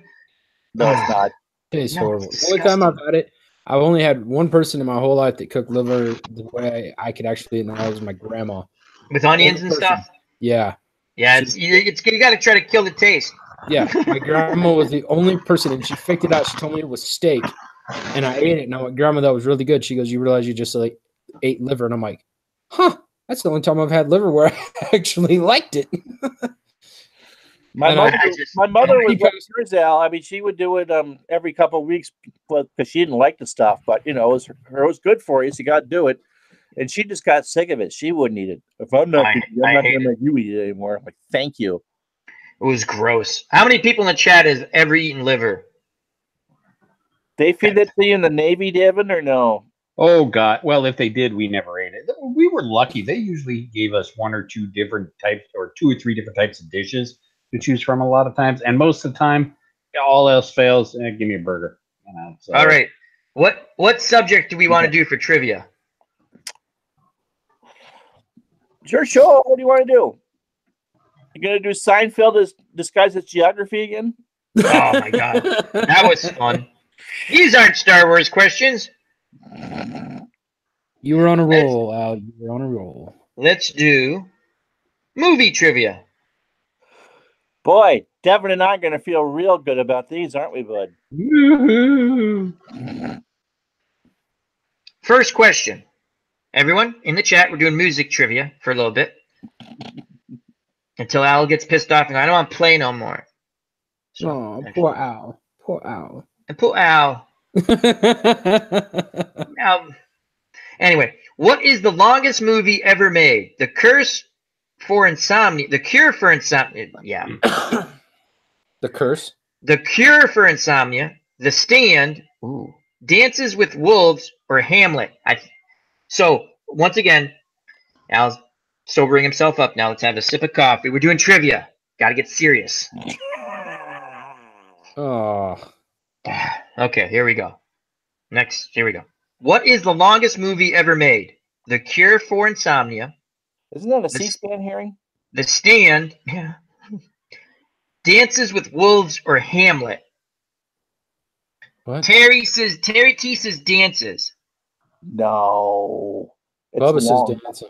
No, it's not. Tastes No, horrible. it's The only time disgusting. I've had it, I've only had one person in my whole life that cooked liver the way I could actually eat, and that was my grandma. With onions and Person. stuff. Yeah. Yeah, it's you got to try to kill the taste. Yeah. My grandma was the only person, and she picked it out. She told me it was steak, and I ate it. And I went, Grandma, that was really good. She goes, you realize you just like ate liver? And I'm like, huh. That's the only time I've had liver where I actually liked it. My mother was like yours, Al. I mean, she would do it every couple of weeks because she didn't like the stuff, but it was good for you, so you got to do it. And she just got sick of it. She wouldn't eat it. If I'm not, I'm not going to make you eat it anymore. I'm like, thank you. It was gross. How many people in the chat has ever eaten liver? They feed it to you in the Navy, Devin, or no? Oh, God. Well, if they did, we never ate it. We were lucky. They usually gave us 1 or 2 different types or 2 or 3 different types of dishes to choose from a lot of times. And most of the time, all else fails, give me a burger. So, All right. What subject do we want to do for trivia? Sure, show. What do you want to do? You gonna do Seinfeld as disguised as geography again? Oh my God, that was fun. These aren't Star Wars questions. You were on a roll, Al. You were on a roll. Let's do movie trivia. Boy, Devin and I are gonna feel real good about these, aren't we, bud? First question. Everyone in the chat, we're doing music trivia for a little bit. Until Al gets pissed off and I don't want to play no more. So, Oh, poor Al. Poor Al. and poor Al. Anyway, what is the longest movie ever made? The Cure for Insomnia. Yeah. The Curse. The Cure for Insomnia. The Stand. Ooh. Dances with Wolves or Hamlet. So once again, Al's sobering himself up now. Let's have a sip of coffee. We're doing trivia. Got to get serious. Oh. Okay, here we go. Next, here we go. What is the longest movie ever made? The Cure for Insomnia. Isn't that a C-SPAN hearing? The Stand. Yeah. Dances with Wolves or Hamlet. What? Terry T says Dances. No. It's Bubba says long. dancing.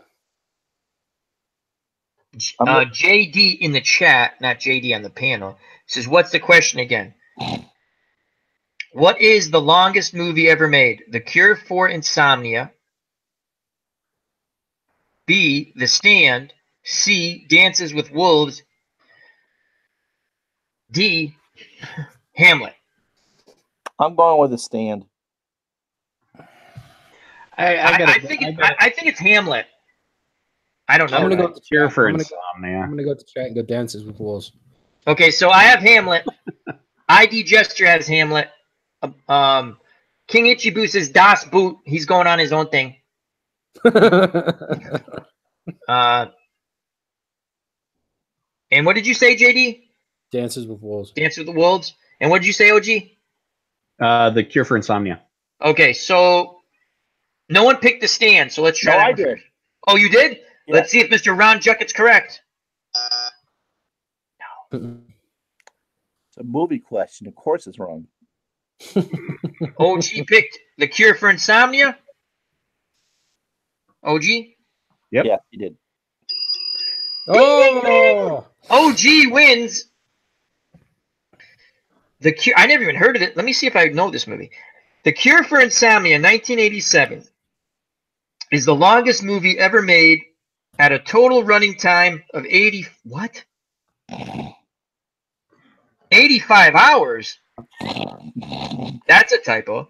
JD in the chat, not JD on the panel, says, what's the question again? What is the longest movie ever made? The Cure for Insomnia. B, The Stand. C, Dances with Wolves. D, Hamlet. I'm going with The Stand. I think it's Hamlet. I don't know. I'm gonna go with the Cure chat. for I'm Insomnia. gonna go to chat and go Dances with Wolves. Okay, so I have Hamlet. ID Gesture has Hamlet. King Ichibu says Das Boot. He's going on his own thing. And what did you say, JD? Dances with Wolves. Dance with the Wolves. And what did you say, OG? The Cure for Insomnia. Okay, so no one picked The Stand, so let's try No, that I one did. first. Oh, you did? Yeah. Let's see if Mr. Ron Jucket's correct. It's a movie question. Of course it's wrong. OG picked The Cure for Insomnia. OG? Yep. Yeah, he did. Oh, OG wins. The Cure. I never even heard of it. Let me see if I know this movie. The Cure for Insomnia, 1987, is the longest movie ever made at a total running time of 85 hours. That's a typo.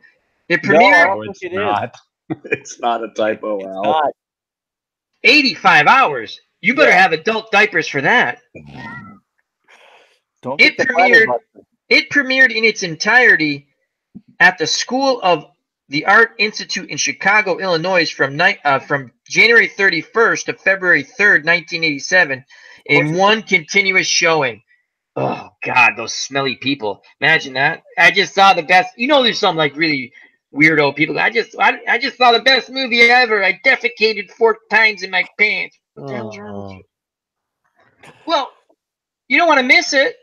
It premiered No, it's it is. not. It's not a typo, Al. God. 85 hours. You better Yeah. have adult diapers for that. Don't It get the premiered- butter. It premiered in its entirety at the School of the Art Institute in Chicago, Illinois, from January 31st to February 3rd, 1987, in one continuous showing. Oh God, those smelly people! Imagine that. I just saw the best. You know, there's some like really weirdo people. I just saw the best movie ever. I defecated 4 times in my pants. What the hell's wrong with oh. you? Well, you don't want to miss it.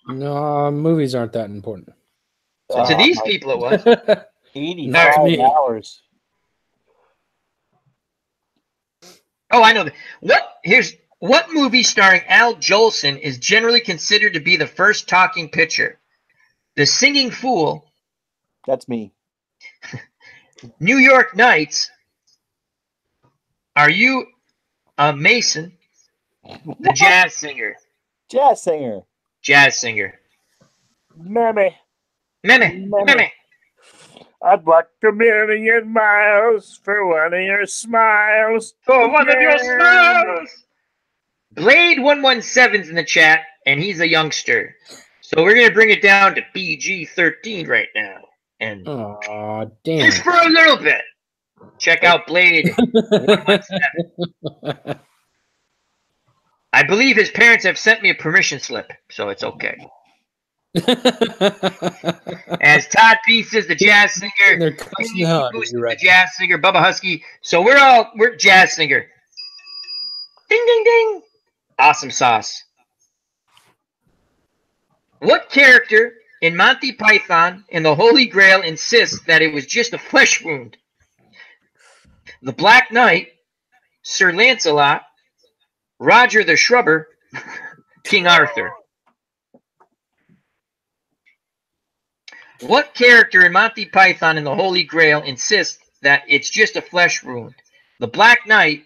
No, movies aren't that important. To these people, it was. 85 Not me. hours. Oh, I know that. What movie starring Al Jolson is generally considered to be the first talking picture? The Singing Fool, That's me. New York Nights, Are You a Mason? The Jazz Singer. Jazz singer. Jazz Singer. Mammy. Meme. I'd walk a million miles for one of your smiles. For one of your smiles. Blade 117's in the chat, and he's a youngster. So we're gonna bring it down to PG-13 right now, and Oh, damn. just for a little bit. Check out Blade 117. I believe his parents have sent me a permission slip, so it's okay. As Todd Peace is the jazz singer, They're cussing Kenny out. Booth is You're the right. jazz singer, Bubba Husky. So we're jazz singer. Ding ding ding. Awesome sauce. What character in Monty Python and the Holy Grail insists that it was just a flesh wound? The Black Knight, Sir Lancelot, Roger the Shrubber, King Arthur. What character in Monty Python and the Holy Grail insists that it's just a flesh wound? The Black Knight,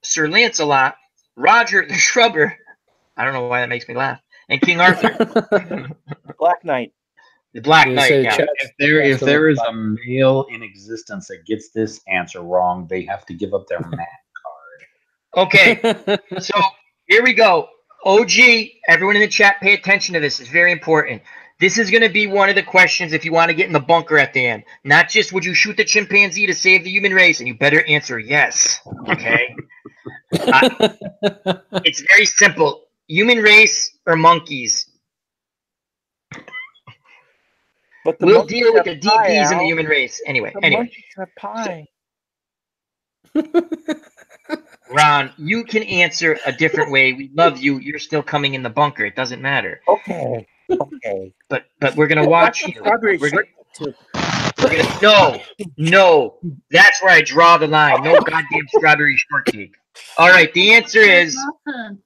Sir Lancelot, Roger the Shrubber, I don't know why that makes me laugh, and King Arthur. Black Knight. The Black You Knight, say yeah. chat- If there is a male in existence that gets this answer wrong, they have to give up their mat card. Okay, so here we go. OG, everyone in the chat, pay attention to this. It's very important. This is going to be one of the questions if you want to get in the bunker at the end. Not just would you shoot the chimpanzee to save the human race, and you better answer yes. Okay? It's very simple. Human race or monkeys? But the We'll monkeys deal with have the pie, DPs and the Al. human race. Anyway, The anyway. monkeys have pie. Ron, you can answer a different way. We love you. You're still coming in the bunker. It doesn't matter. Okay. Okay. But we're gonna watch you. Strawberry We're gonna, shortcake too. no. That's where I draw the line. No goddamn strawberry shortcake. All right, the answer is,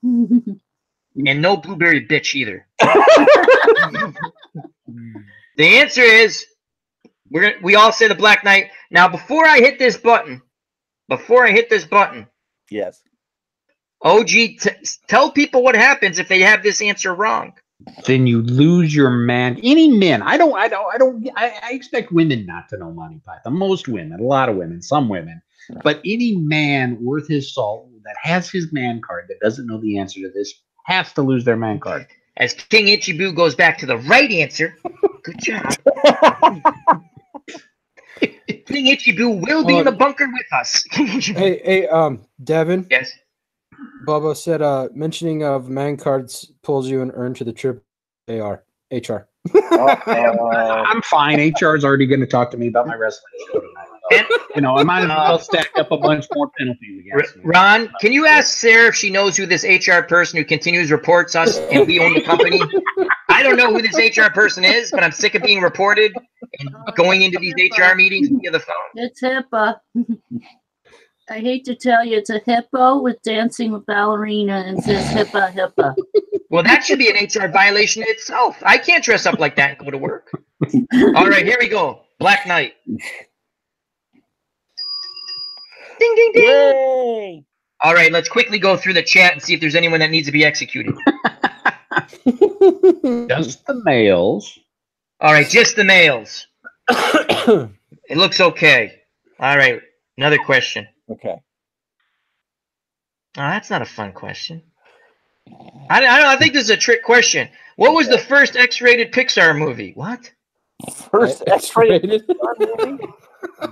Nothing. and no blueberry bitch either. The answer is, we all say the Black Knight. Now, before I hit this button, Yes. OG, tell people what happens if they have this answer wrong. Then you lose your man. Any men? I expect women not to know Monty Python. Most women, a lot of women, some women, but any man worth his salt that has his man card that doesn't know the answer to this has to lose their man card. As King Ichibu goes back to the right answer. Good job. King Ichibu will be in the bunker with us. Hey, Devin. Yes. Bubba said, mentioning of man cards pulls you an earn to the trip HR. I'm fine. HR is already going to talk to me about my wrestling show tonight. So, I might as well stack up a bunch more penalties against me. Ron, can you ask Sarah if she knows who this HR person who continues reports us and we own the company? I don't know who this HR person is, but I'm sick of being reported and going into these HR meetings via the phone. It's HIPAA. I hate to tell you, it's a hippo with dancing with ballerina and says HIPAA, HIPAA. Well, that should be an HR violation itself. I can't dress up like that and go to work. All right, here we go. Black Knight. Ding, ding, ding. Yay! All right, let's quickly go through the chat and see if there's anyone that needs to be executed. Just the males. All right, just the males. It looks okay. All right, another question. Okay. Oh, that's not a fun question. I think this is a trick question. What was the first X-rated Pixar movie? What? First X-rated.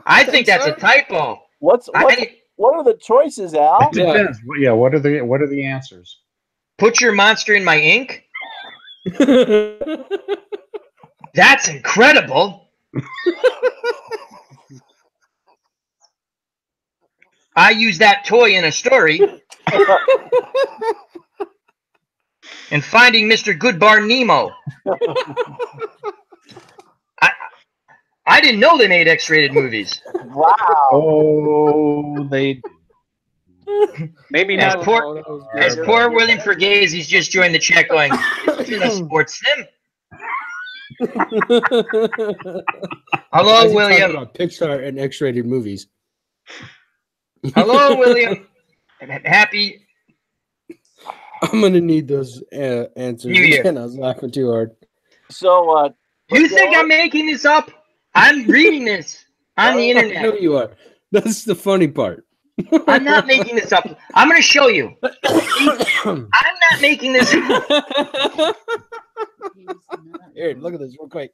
I think that's a typo. What are the choices, Al? It depends. Yeah. What are the answers? Put your monster in my ink? That's incredible. I use that toy in a story. And Finding Mr. Goodbar Nemo. I didn't know they made X-rated movies. Wow. Oh, they do. Maybe As not. poor William Fergazes, he's just joined the chat going, this is a sports sim. Hello, William. About Pixar and X-rated movies. Hello, William. Happy I'm gonna need those answers. New Year. Again. I was laughing too hard. So, You think I'm making this up? I'm reading this on the I know internet. you are. That's the funny part. I'm not making this up. I'm going to show you. I'm not making this up. Here, look at this real quick.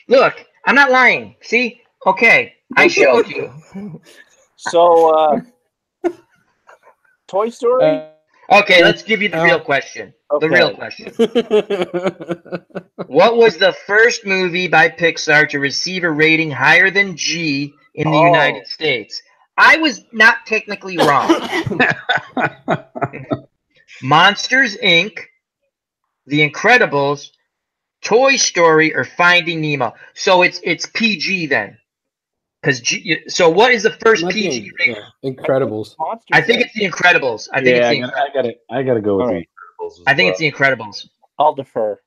Look, I'm not lying. See? Okay, I showed you. so Toy Story. Okay, let's give you the real question. The real Okay. question. What was the first movie by Pixar to receive a rating higher than G in the United States? I was not technically wrong. Monsters, Inc., The Incredibles, Toy Story, or Finding Nemo. So it's PG then. So what is the first Might be PG rating? Incredibles. Monsters, I think it's The Incredibles. I think Yeah, it's The Incredibles. I gotta go with All the right. Incredibles. As I think it's The Incredibles. I'll defer.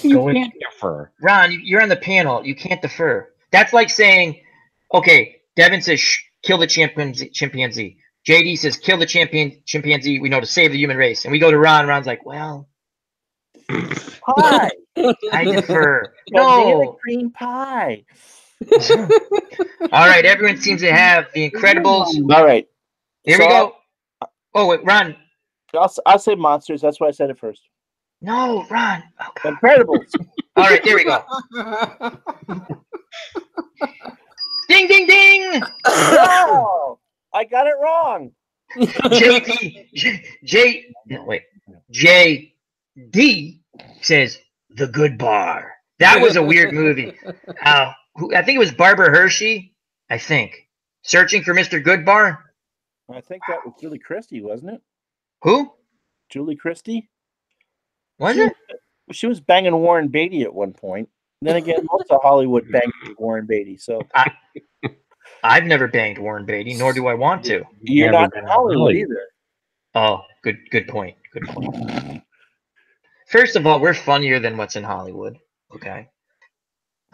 You Go with- can't defer. Ron, you're on the panel. You can't defer. That's like saying, okay, Devin says, kill the chimpanzee. JD says, kill the chimpanzee, we know, to save the human race. And we go to Ron. Ron's like, well, Pie. I defer. Banana No. cream pie. All right, everyone seems to have The Incredibles. All right. Here we go. Oh, wait, Ron. I'll say monsters. That's why I said it first. No, Ron. Oh, God. Incredibles. All right, there we go. Ding, ding, ding. Oh, I got it wrong. JD says The Good Bar. That was a weird movie. I think it was Barbara Hershey. I think Searching for Mr. Goodbar. I think that was Julie Christie, wasn't it? Who Julie Christie. was it? She was banging Warren Beatty at one point. Then again, most of Hollywood banged Warren Beatty. So I've never banged Warren Beatty, nor do I want to. you're Never not been in Hollywood Hollywood. either. Oh, good point. Good point. First of all, we're funnier than what's in Hollywood. Okay.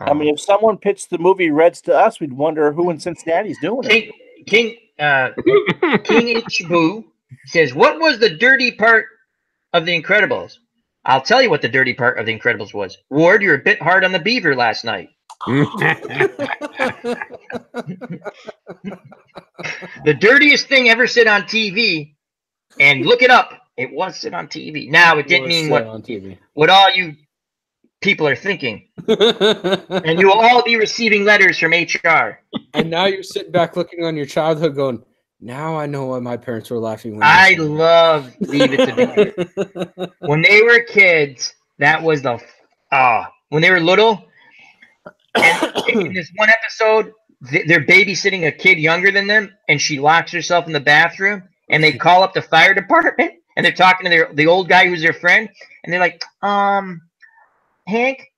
I mean, if someone pitched the movie Reds to us, we'd wonder who in Cincinnati's doing it. King Ichibu says, "What was the dirty part of The Incredibles?" I'll tell you what the dirty part of The Incredibles was. Ward, you're a bit hard on the beaver last night. The dirtiest thing ever said on TV, and look it up. It was said on TV. Now, it didn't mean on TV. what all you people are thinking. And you will all be receiving letters from HR. And now you're sitting back looking on your childhood going, now I know why my parents were laughing. When I love Leave It to Beaver. When they were kids, that was the when they were little. And in this one episode, they're babysitting a kid younger than them, and she locks herself in the bathroom, and they call up the fire department, and they're talking to the old guy who's their friend, and they're like, Hank,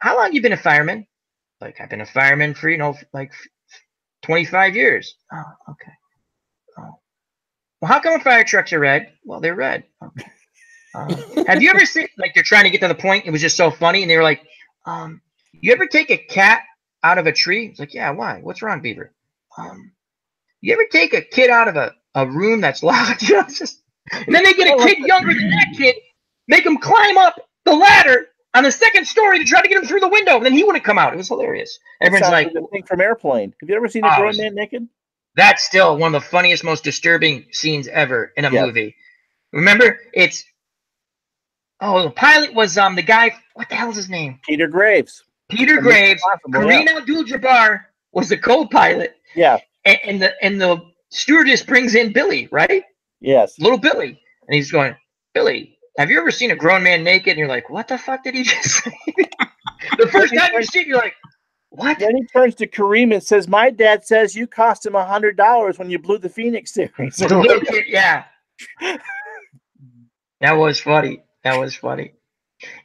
how long you been a fireman? Like, I've been a fireman for, like 25 years. Oh, okay. Oh. Well, how come fire trucks are red? Well, they're red. Okay. Have you ever seen, like, they're trying to get to the point, it was just so funny, and they were like, you ever take a cat out of a tree? It's like, yeah, why? What's wrong, Beaver? You ever take a kid out of a room that's locked? And then they get a kid younger than that kid, make him climb up the ladder on the second story to try to get him through the window, and then he wouldn't come out. It was hilarious. Everyone's like, the thing from Airplane. Have you ever seen a grown man naked? That's still one of the funniest, most disturbing scenes ever in a movie. Remember, the pilot was the guy. What the hell is his name? Peter Graves. Peter Graves. Kareem Abdul-Jabbar was the co-pilot. Yeah. And the stewardess brings in Billy, right? Yes. Little Billy, and he's going, Billy, have you ever seen a grown man naked? And you're like, what the fuck did he just say? The first time you see it, you're like, what? Then he turns to Kareem and says, my dad says you cost him $100 when you blew the Phoenix series. The little kid, yeah. That was funny. That was funny.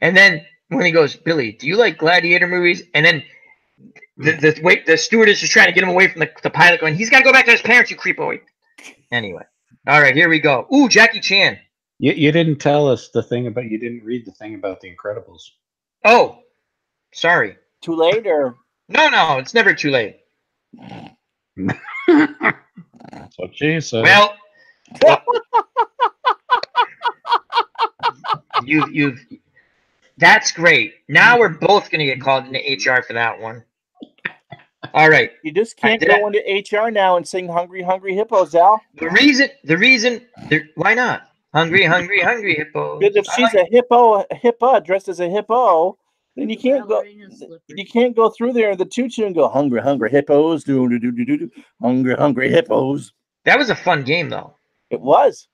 And then when he goes, Billy, do you like gladiator movies? And then the stewardess is trying to get him away from the pilot, going, he's got to go back to his parents, you creepo. Anyway. All right, here we go. Ooh, Jackie Chan. You didn't tell us the thing about, you didn't read the thing about The Incredibles. Oh, sorry. Too late or? No, it's never too late. That's what she said. Well, that's great. Now we're both going to get called into HR for that one. All right. You just can't go into HR now and sing Hungry, Hungry Hippos, Al. The reason, why not? Hungry, hungry, hungry hippos. Because if she's a hippo dressed as a hippo, then you can't go through there in the tutu and go hungry, hungry hippos, hungry, hungry hippos. That was a fun game, though. It was.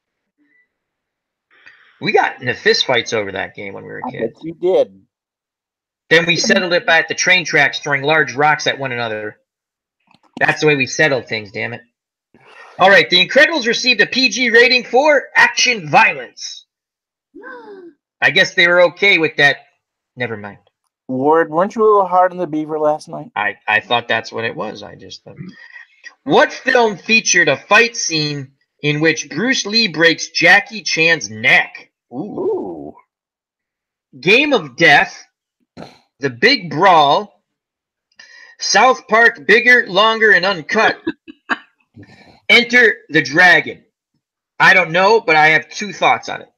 We got into fistfights over that game when we were I kids. bet you did. Then we settled it by at the train tracks throwing large rocks at one another. That's the way we settled things, damn it. All right, The Incredibles received a PG rating for action violence. I guess they were okay with that. Never mind. Ward, weren't you a little hard on the beaver last night? I thought that's what it was. I just thought. What film featured a fight scene in which Bruce Lee breaks Jackie Chan's neck? Ooh. Game of Death, The Big Brawl, South Park Bigger, Longer, and Uncut, Enter the Dragon. I don't know, but I have 2 thoughts on it.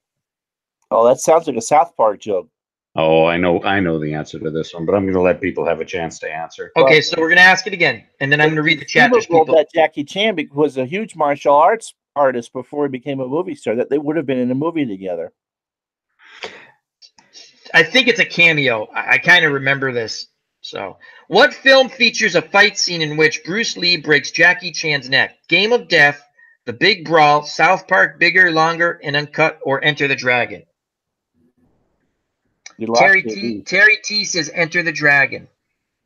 Oh, that sounds like a South Park joke. Oh, I know the answer to this one, but I'm going to let people have a chance to answer. Okay, so we're going to ask it again, and then I'm going to read the chat. There's People people. that Jackie Chan was a huge martial arts artist before he became a movie star. That they would have been in a movie together. I think it's a cameo. I kind of remember this. So, what film features a fight scene in which Bruce Lee breaks Jackie Chan's neck? Game of Death, The Big Brawl, South Park Bigger, Longer, and Uncut, or Enter the Dragon? Terry T says Enter the Dragon.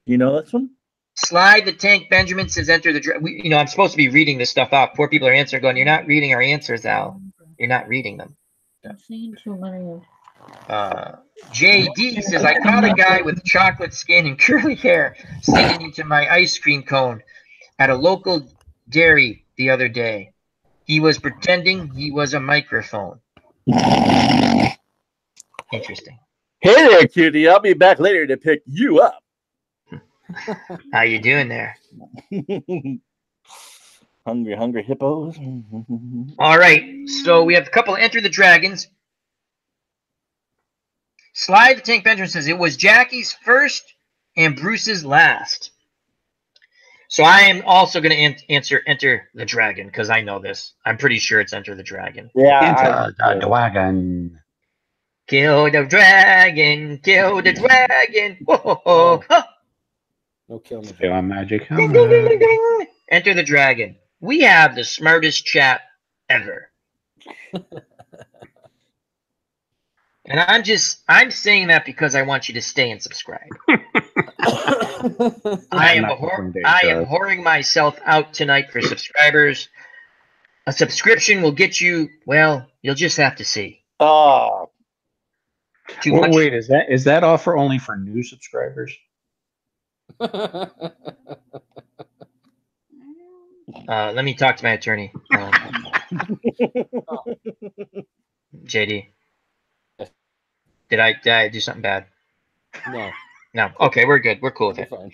You know this one? Slide the Tank Benjamin says Enter the Dragon. You know, I'm supposed to be reading this stuff out. Poor people are answering, going, "You're not reading our answers, Al. You're not reading them." I've seen too many. JD says, I caught a guy with chocolate skin and curly hair singing into my ice cream cone at a local dairy the other day. He was pretending he was a microphone. Interesting. Hey there, cutie. I'll be back later to pick you up. How you doing there? Hungry hippos. All right, so we have a couple of Enter the Dragons. Slide the Tank Benjamin says it was Jackie's first and Bruce's last. So I am also going to answer Enter the Dragon because I know this. I'm pretty sure it's Enter the Dragon. Yeah. Enter the wagon. Kill the dragon, kill the dragon. Whoa, ho, ho, ho. No kill me. Feeling magic. Ding, ding, ding, ding, ding. Enter the Dragon. We have the smartest chat ever. And I'm saying that because I want you to stay and subscribe. I am whoring myself out tonight for subscribers. A subscription will get you, well, you'll just have to see. Oh. Too much. Wait, is that offer only for new subscribers? Let me talk to my attorney. JD. Did I do something bad? No. No. Okay, we're good. We're cool with We're it. fine.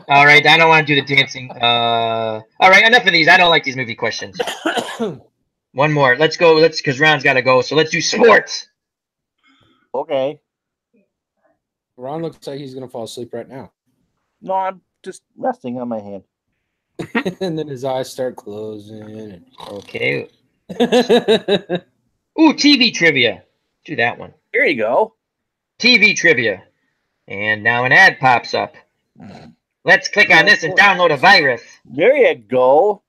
All right, I don't want to do the dancing. All right, enough of these. I don't like these movie questions. One more. Let's go. Because Ron's got to go. So let's do sports. Okay. Ron looks like he's gonna fall asleep right now. No, I'm just resting on my hand. And then his eyes start closing. Okay. Ooh, TV trivia. Do that one. Here you go. TV trivia. And now an ad pops up. Let's click on this and download a virus. There you go.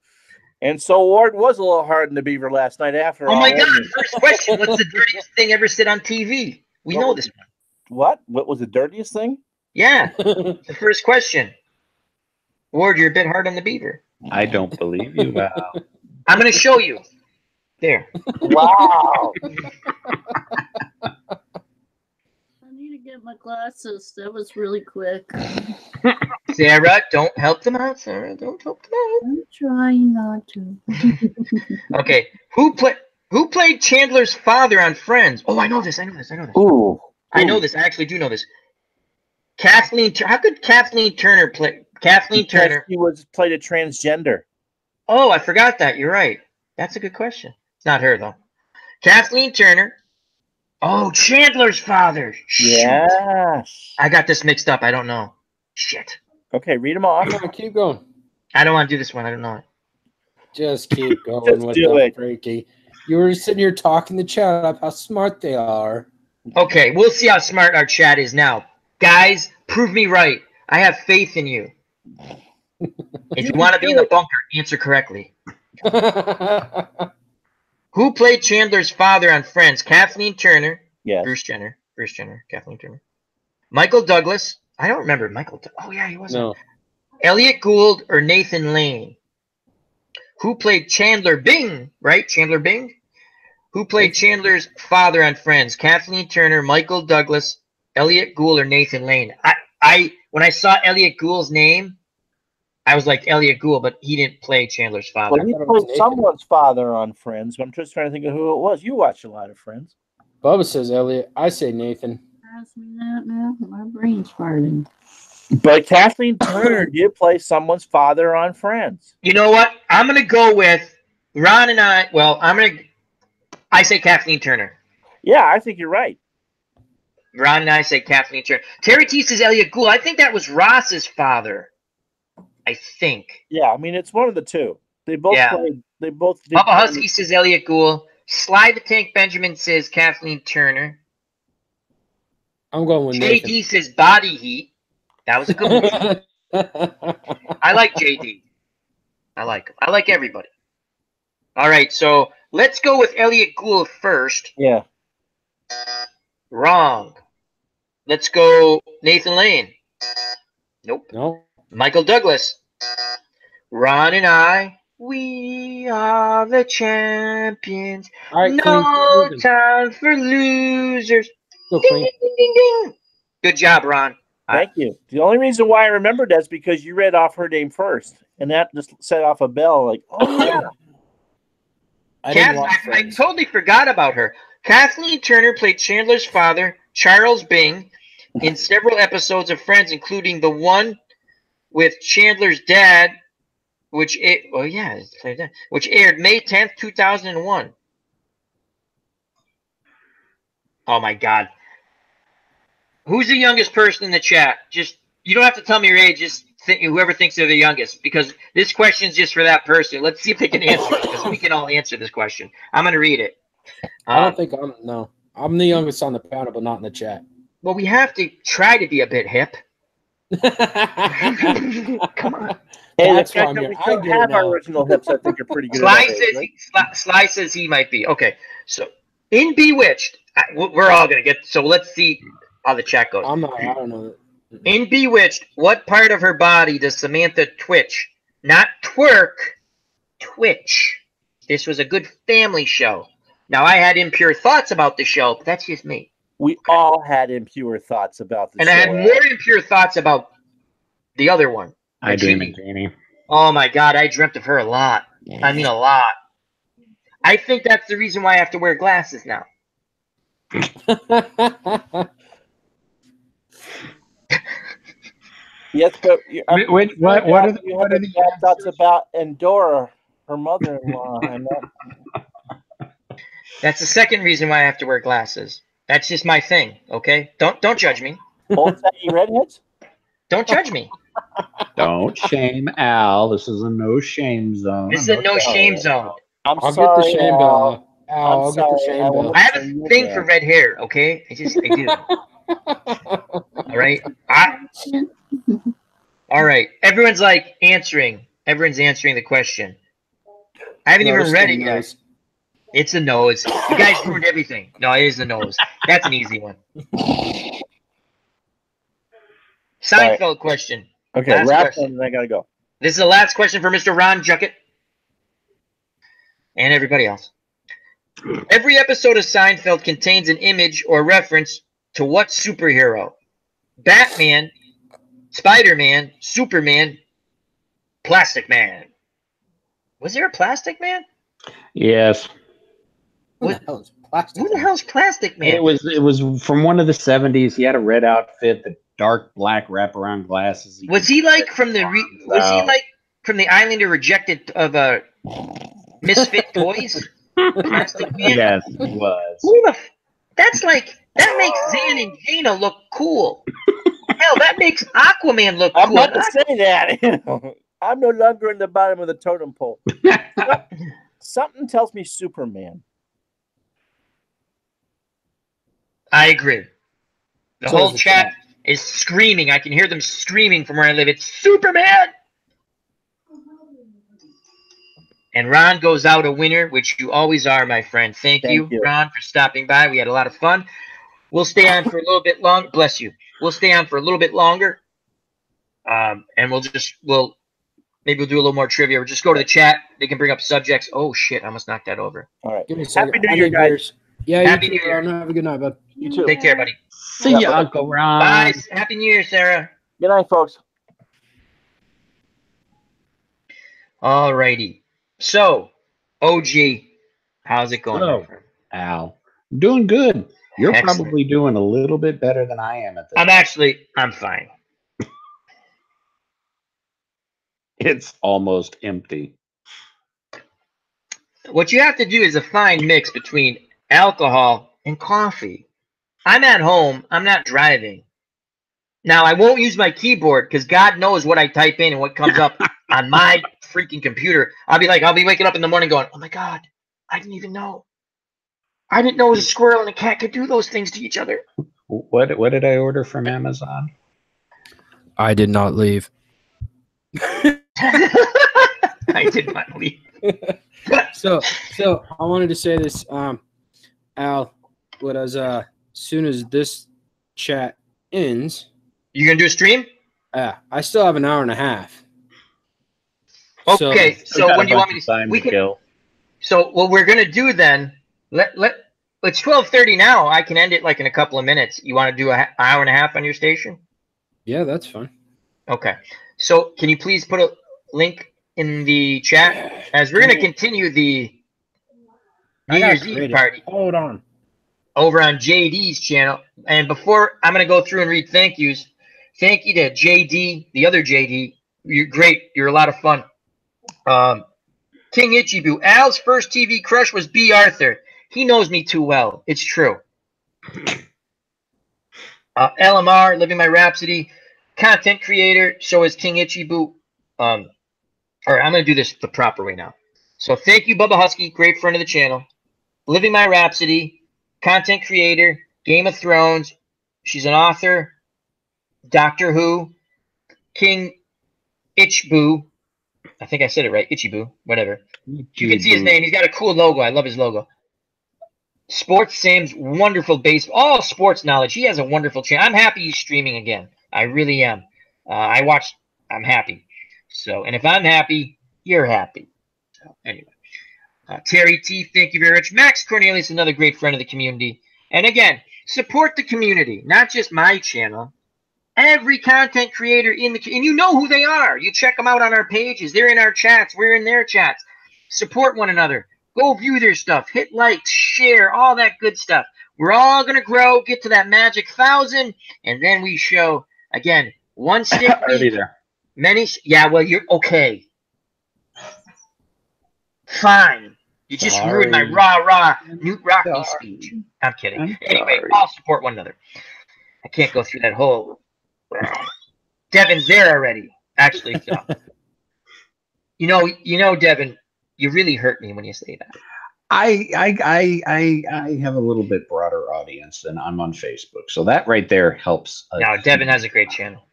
And so Ward was a little hard in the beaver last night after all. Oh my God. First question. What's the dirtiest thing ever said on TV? We know this one. What? What was the dirtiest thing? Yeah. The first question. Ward, you're a bit hard on the beaver. I don't believe you. Wow. I'm going to show you. There. Wow. I need to get my glasses. That was really quick. Sarah, don't help them out. Sarah, don't help them out. I'm trying not to. Okay. Who played Chandler's father on Friends? Oh, I know this. Ooh. I know this. I actually do know this. Kathleen. How could Kathleen Turner play? Kathleen Turner. He played a transgender. Oh, I forgot that. You're right. That's a good question. It's not her though. Kathleen Turner. Oh, Chandler's father. Shoot. Yes. I got this mixed up. I don't know. Shit. Okay, read them off. Come on, keep going. I don't want to do this one. I don't know it. Just keep going Just with do the it. freaky. You were sitting here talking to chat up how smart they are. Okay, we'll see how smart our chat is now. Guys, prove me right. I have faith in you. If you want to be in the bunker, answer correctly. Who played Chandler's father on Friends? Kathleen Turner. Yes. Bruce Jenner. Kathleen Turner. Michael Douglas. I don't remember Michael. Oh, yeah, he was. No. Elliot Gould or Nathan Lane? Who played Chandler Bing? Right? Chandler Bing? Who played Chandler's father on Friends? Kathleen Turner, Michael Douglas, Elliot Gould, or Nathan Lane? When I saw Elliot Gould's name, I was like Elliot Gould, but he didn't play Chandler's father. Well, he played someone's father on Friends, but I'm just trying to think of who it was. You watch a lot of Friends. Bubba says Elliot. I say Nathan. Ask me that now. My brain's farting. But Kathleen Turner did play someone's father on Friends. You know what? I'm going to go with Ron and I. Well, I say Kathleen Turner. Yeah, I think you're right. Ron and I say Kathleen Turner. Terry T says Elliot Gould. I think that was Ross's father. I think. Yeah, I mean, it's one of the two. They both played. They both did. Papa Husky says Elliot Gould. Sly the Tank Benjamin says Kathleen Turner. I'm going with JD Nathan. says Body Heat. That was a good one. I like JD. I like him. I like everybody. All right, so let's go with Elliot Gould first. Yeah. Wrong. Let's go Nathan Lane. Nope. No. Michael Douglas. Ron and I, we are the champions. All right, No clean. time for losers. Go Ding, clean. ding, ding, ding, ding. Good job, Ron. Thank you. The only reason why I remembered that is because you read off her name first, and that just set off a bell. Like, oh yeah. I totally forgot about her. Kathleen Turner played Chandler's father, Charles Bing, in several episodes of Friends, including the one with Chandler's dad, which aired May 10th, 2001. Oh my God. Who's the youngest person in the chat? Just, you don't have to tell me your age, just whoever thinks they're the youngest, because this question's just for that person. Let's see if they can answer it, because we can all answer this question. I'm going to read it. I don't think I'm the youngest on the panel, but not in the chat. Well, we have to try to be a bit hip. Come on. Hey, That's the fact why I'm that here. we I don't get it have our now. original hips, I think, are pretty good. Sly says he might be. Okay, so in Bewitched, we're all going to get, so let's see how the chat goes. I don't know. In Bewitched, what part of her body does Samantha twitch? Not twerk, twitch. This was a good family show. Now, I had impure thoughts about the show, but that's just me. We all had impure thoughts about the And show. I had more impure thoughts about the other one. I Dream of Jeannie. Oh my God, I dreamt of her a lot. I mean, a lot. I think that's the reason why I have to wear glasses now. Yes, but What are the bad thoughts about Endora, her mother-in-law? And that, That's the second reason why I have to wear glasses. That's just my thing, okay? Don't judge me. both saggy redheads. Don't judge me. Don't shame Al. This is a no shame zone. This is a no shame zone. I'm I'll sorry, get the shame Al. bell. Al, I'll I'm get the sorry, shame I bell. will- I have a thing for red hair, okay? I do. All right? All right. Everyone's answering. Everyone's answering the question. I haven't even read it yet. It's a nose. You guys ruined everything. No, it is a nose. That's an easy one. Seinfeld question. Okay, Last wrap question. and I gotta go. This is the last question for Mr. Ron Juckett and everybody else. Every episode of Seinfeld contains an image or reference to what superhero? Batman, Spider-Man, Superman, Plastic Man. Was there a Plastic Man? Yes. Who the hell is Plastic? Who the hell's Plastic Man? It was from one of the 70s. He had a red outfit, the dark black wraparound glasses. Was he like from the Islander Rejected of Misfit Toys? Plastic Man? Yes, he was. That makes Zan and Jaina look cool. Hell, that makes Aquaman look I'm cool. about to say that. I'm no longer in the bottom of the totem pole. Something tells me Superman. I agree. The So whole is the chat is screaming. I can hear them screaming from where I live. It's Superman! And Ron goes out a winner, which you always are, my friend. Thank you, Ron, for stopping by. We had a lot of fun. We'll stay on for a little bit longer. Bless you. We'll stay on for a little bit longer. And maybe we'll do a little more trivia. Or just go to the chat. They can bring up subjects. Oh, shit. I almost knocked that over. All right. Give me a second. Happy New Year, guys. Yeah, Happy you New too, Year. Ron. Have a good night, bud. You too. Take care, buddy. See ya, Uncle Ron. Bye. Happy New Year, Sarah. Good night, folks. All righty. So, OG, how's it going? Hello. my friend? Al. Doing good. You're Excellent. probably doing a little bit better than I am at this. I'm fine. It's almost empty. What you have to do is a fine mix between alcohol and coffee. I'm at home. I'm not driving. Now, I won't use my keyboard because God knows what I type in and what comes up on my freaking computer. I'll be waking up in the morning going, oh my God, I didn't even know. I didn't know a squirrel and a cat could do those things to each other. What did I order from Amazon? I did not leave. I did not leave. So I wanted to say this, Al. What as soon as this chat ends, You gonna do a stream? I still have an hour and a half. Okay. So when do you want me to? Time We to can. kill. So what we're gonna do then? It's 12:30 now. I can end it like in a couple of minutes. You want to do an hour and a half on your station? Yeah, that's fine. Okay. So can you please put a link in the chat as we're gonna continue the New Year's Eve party Hold on. over on JD's channel. And before I'm gonna go through and read thank yous. Thank you to JD, the other JD. You're great. You're a lot of fun. King Ichibu. Al's first TV crush was B. Arthur. He knows me too well. It's true. LMR, Living My Rhapsody. Content creator. So is King Ichibu. All right, I'm going to do this the proper way now. So thank you, Bubba Husky. Great friend of the channel. Living My Rhapsody. Content creator. Game of Thrones. She's an author. Doctor Who. King Ichibu. I think I said it right. Ichibu. Whatever. You can see his name. He's got a cool logo. I love his logo. Sports Sam's wonderful base. All sports knowledge. He has a wonderful channel. I'm happy he's streaming again. I really am. I'm happy. So, and if I'm happy, you're happy. So, anyway. Terry T, thank you very much. Max Cornelius, another great friend of the community. And again, support the community, not just my channel. Every content creator in the, and you know who they are. You check them out on our pages. They're in our chats. We're in their chats. Support one another. Go view their stuff. Hit like, share, all that good stuff. We're all going to grow, get to that magic 1,000, and then we show, again, one stick. Already there. Many. Yeah, well, you're okay. Fine. You just ruined my rah-rah Newt Rockney speech. I'm kidding. Anyway, all support one another. I can't go through that whole... Devin's there already. Actually, so. You know, Devin, you really hurt me when you say that. I have a little bit broader audience, and I'm on Facebook, so that right there helps. Now, Devin has a great channel.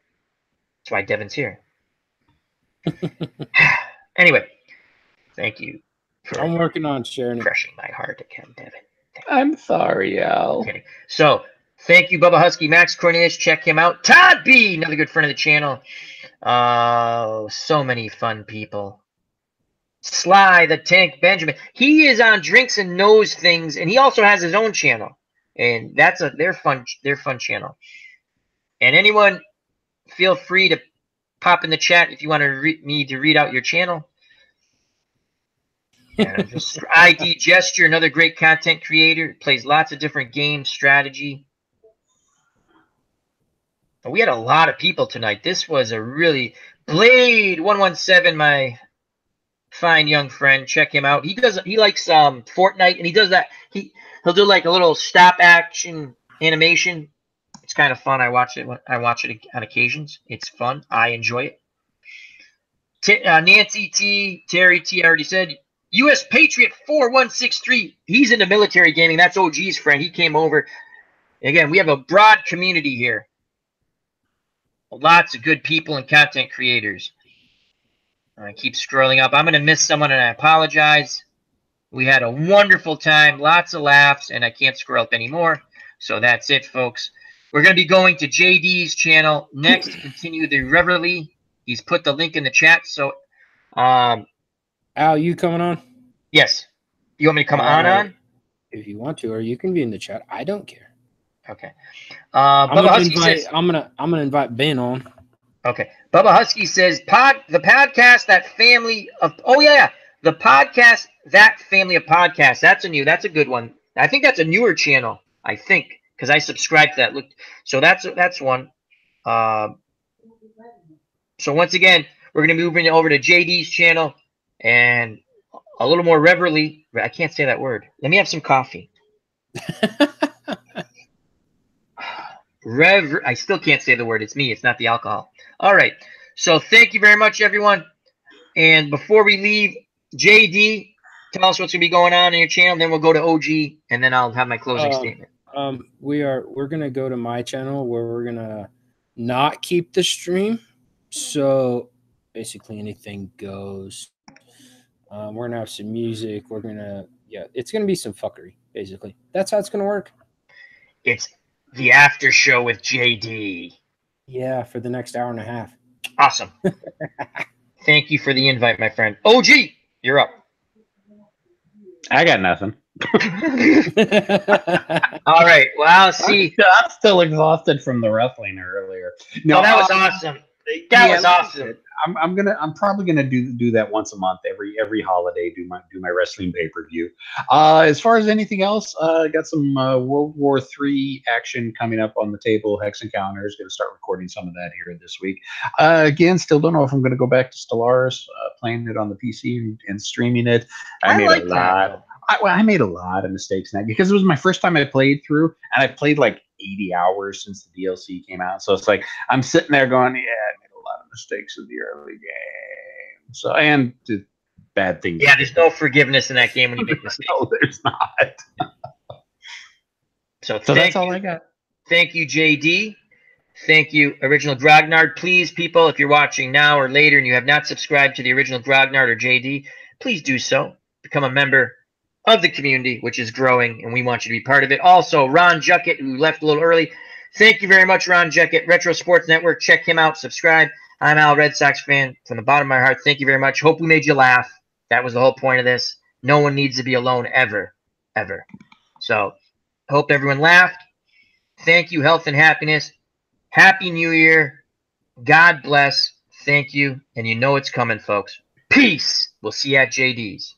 That's why Devin's here. Anyway, thank you. I'm working on sharing it. Crushing my heart again, Devin. I'm sorry, Al. Okay. So, thank you, Bubba Husky, Max Cornelius. Check him out. Todd B, another good friend of the channel. So many fun people. Sly the Tank Benjamin. He is on Drinks and Knows Things, and he also has his own channel. And that's their fun channel. And anyone, feel free to pop in the chat if you want me to read out your channel. And just ID Gesture, another great content creator, plays lots of different games, strategy. We had a lot of people tonight. This was a really Blade 117, my fine young friend. Check him out. He likes Fortnite, and he does that. He'll do like a little stop action animation. It's kind of fun. I watch it on occasions. It's fun. I enjoy it. Nancy T, Terry T, I already said. U.S. Patriot 4163. He's into military gaming. That's OG's friend. He came over. Again, we have a broad community here. Lots of good people and content creators. I keep scrolling up. I'm going to miss someone, and I apologize. We had a wonderful time, lots of laughs, and I can't scroll up anymore. So that's it, folks. We're going to be going to JD's channel next to continue the revelry. He's put the link in the chat. So, Al, you coming on? yes. You want me to come on? If you want to, or you can be in the chat. I don't care. Okay. I'm Bubba gonna Husky invite. says, I'm gonna invite Ben on. okay. Bubba Husky says, the podcast, that family of, oh yeah, the podcast, that family of podcasts. That's a good one. I think that's a newer channel, I think, because I subscribed to that. Look, so that's one. So once again, we're going to be moving over to JD's channel and a little more reverently. I can't say that word. Let me have some coffee. I still can't say the word. It's me. It's not the alcohol. All right. So thank you very much, everyone. And before we leave, JD, tell us what's going to be going on your channel. Then we'll go to OG, and then I'll have my closing statement. We're gonna go to my channel where we're gonna not keep the stream. So basically anything goes. We're gonna have some music. It's gonna be some fuckery. Basically, that's how it's gonna work. It's the after show with JD. Yeah, for the next hour and a half. Awesome. Thank you for the invite, my friend. OG, you're up. I got nothing. All right. Well, see, I'm still exhausted from the wrestling earlier. No, that was awesome. That was awesome. I'm probably gonna do that once a month, every holiday. Do my wrestling pay-per-view. As far as anything else, I got some World War III action coming up on the table. Hex Encounters, gonna start recording some of that here this week. Again, still don't know if I'm gonna go back to Stellaris, playing it on the PC and streaming it. I made a lot of mistakes in that because it was my first time I played through, and I played like 80 hours since the DLC came out. So it's like I'm sitting there going, yeah, I made a lot of mistakes in the early game. So and bad things. Yeah, there's no forgiveness in that game when you make mistakes. No, there's not. So that's all I got. Thank you, JD. Thank you, Original Grognard. Please, people, if you're watching now or later and you have not subscribed to the Original Grognard or JD, please do so. Become a member of the community, which is growing, and we want you to be part of it. Also, Ron Juckett, who left a little early. Thank you very much, Ron Juckett. Retro Sports Network. Check him out. Subscribe. I'm Al, Red Sox fan. From the bottom of my heart, thank you very much. Hope we made you laugh. That was the whole point of this. No one needs to be alone ever, ever. So, hope everyone laughed. Thank you, health and happiness. Happy New Year. God bless. Thank you. And you know it's coming, folks. Peace. We'll see you at JD's.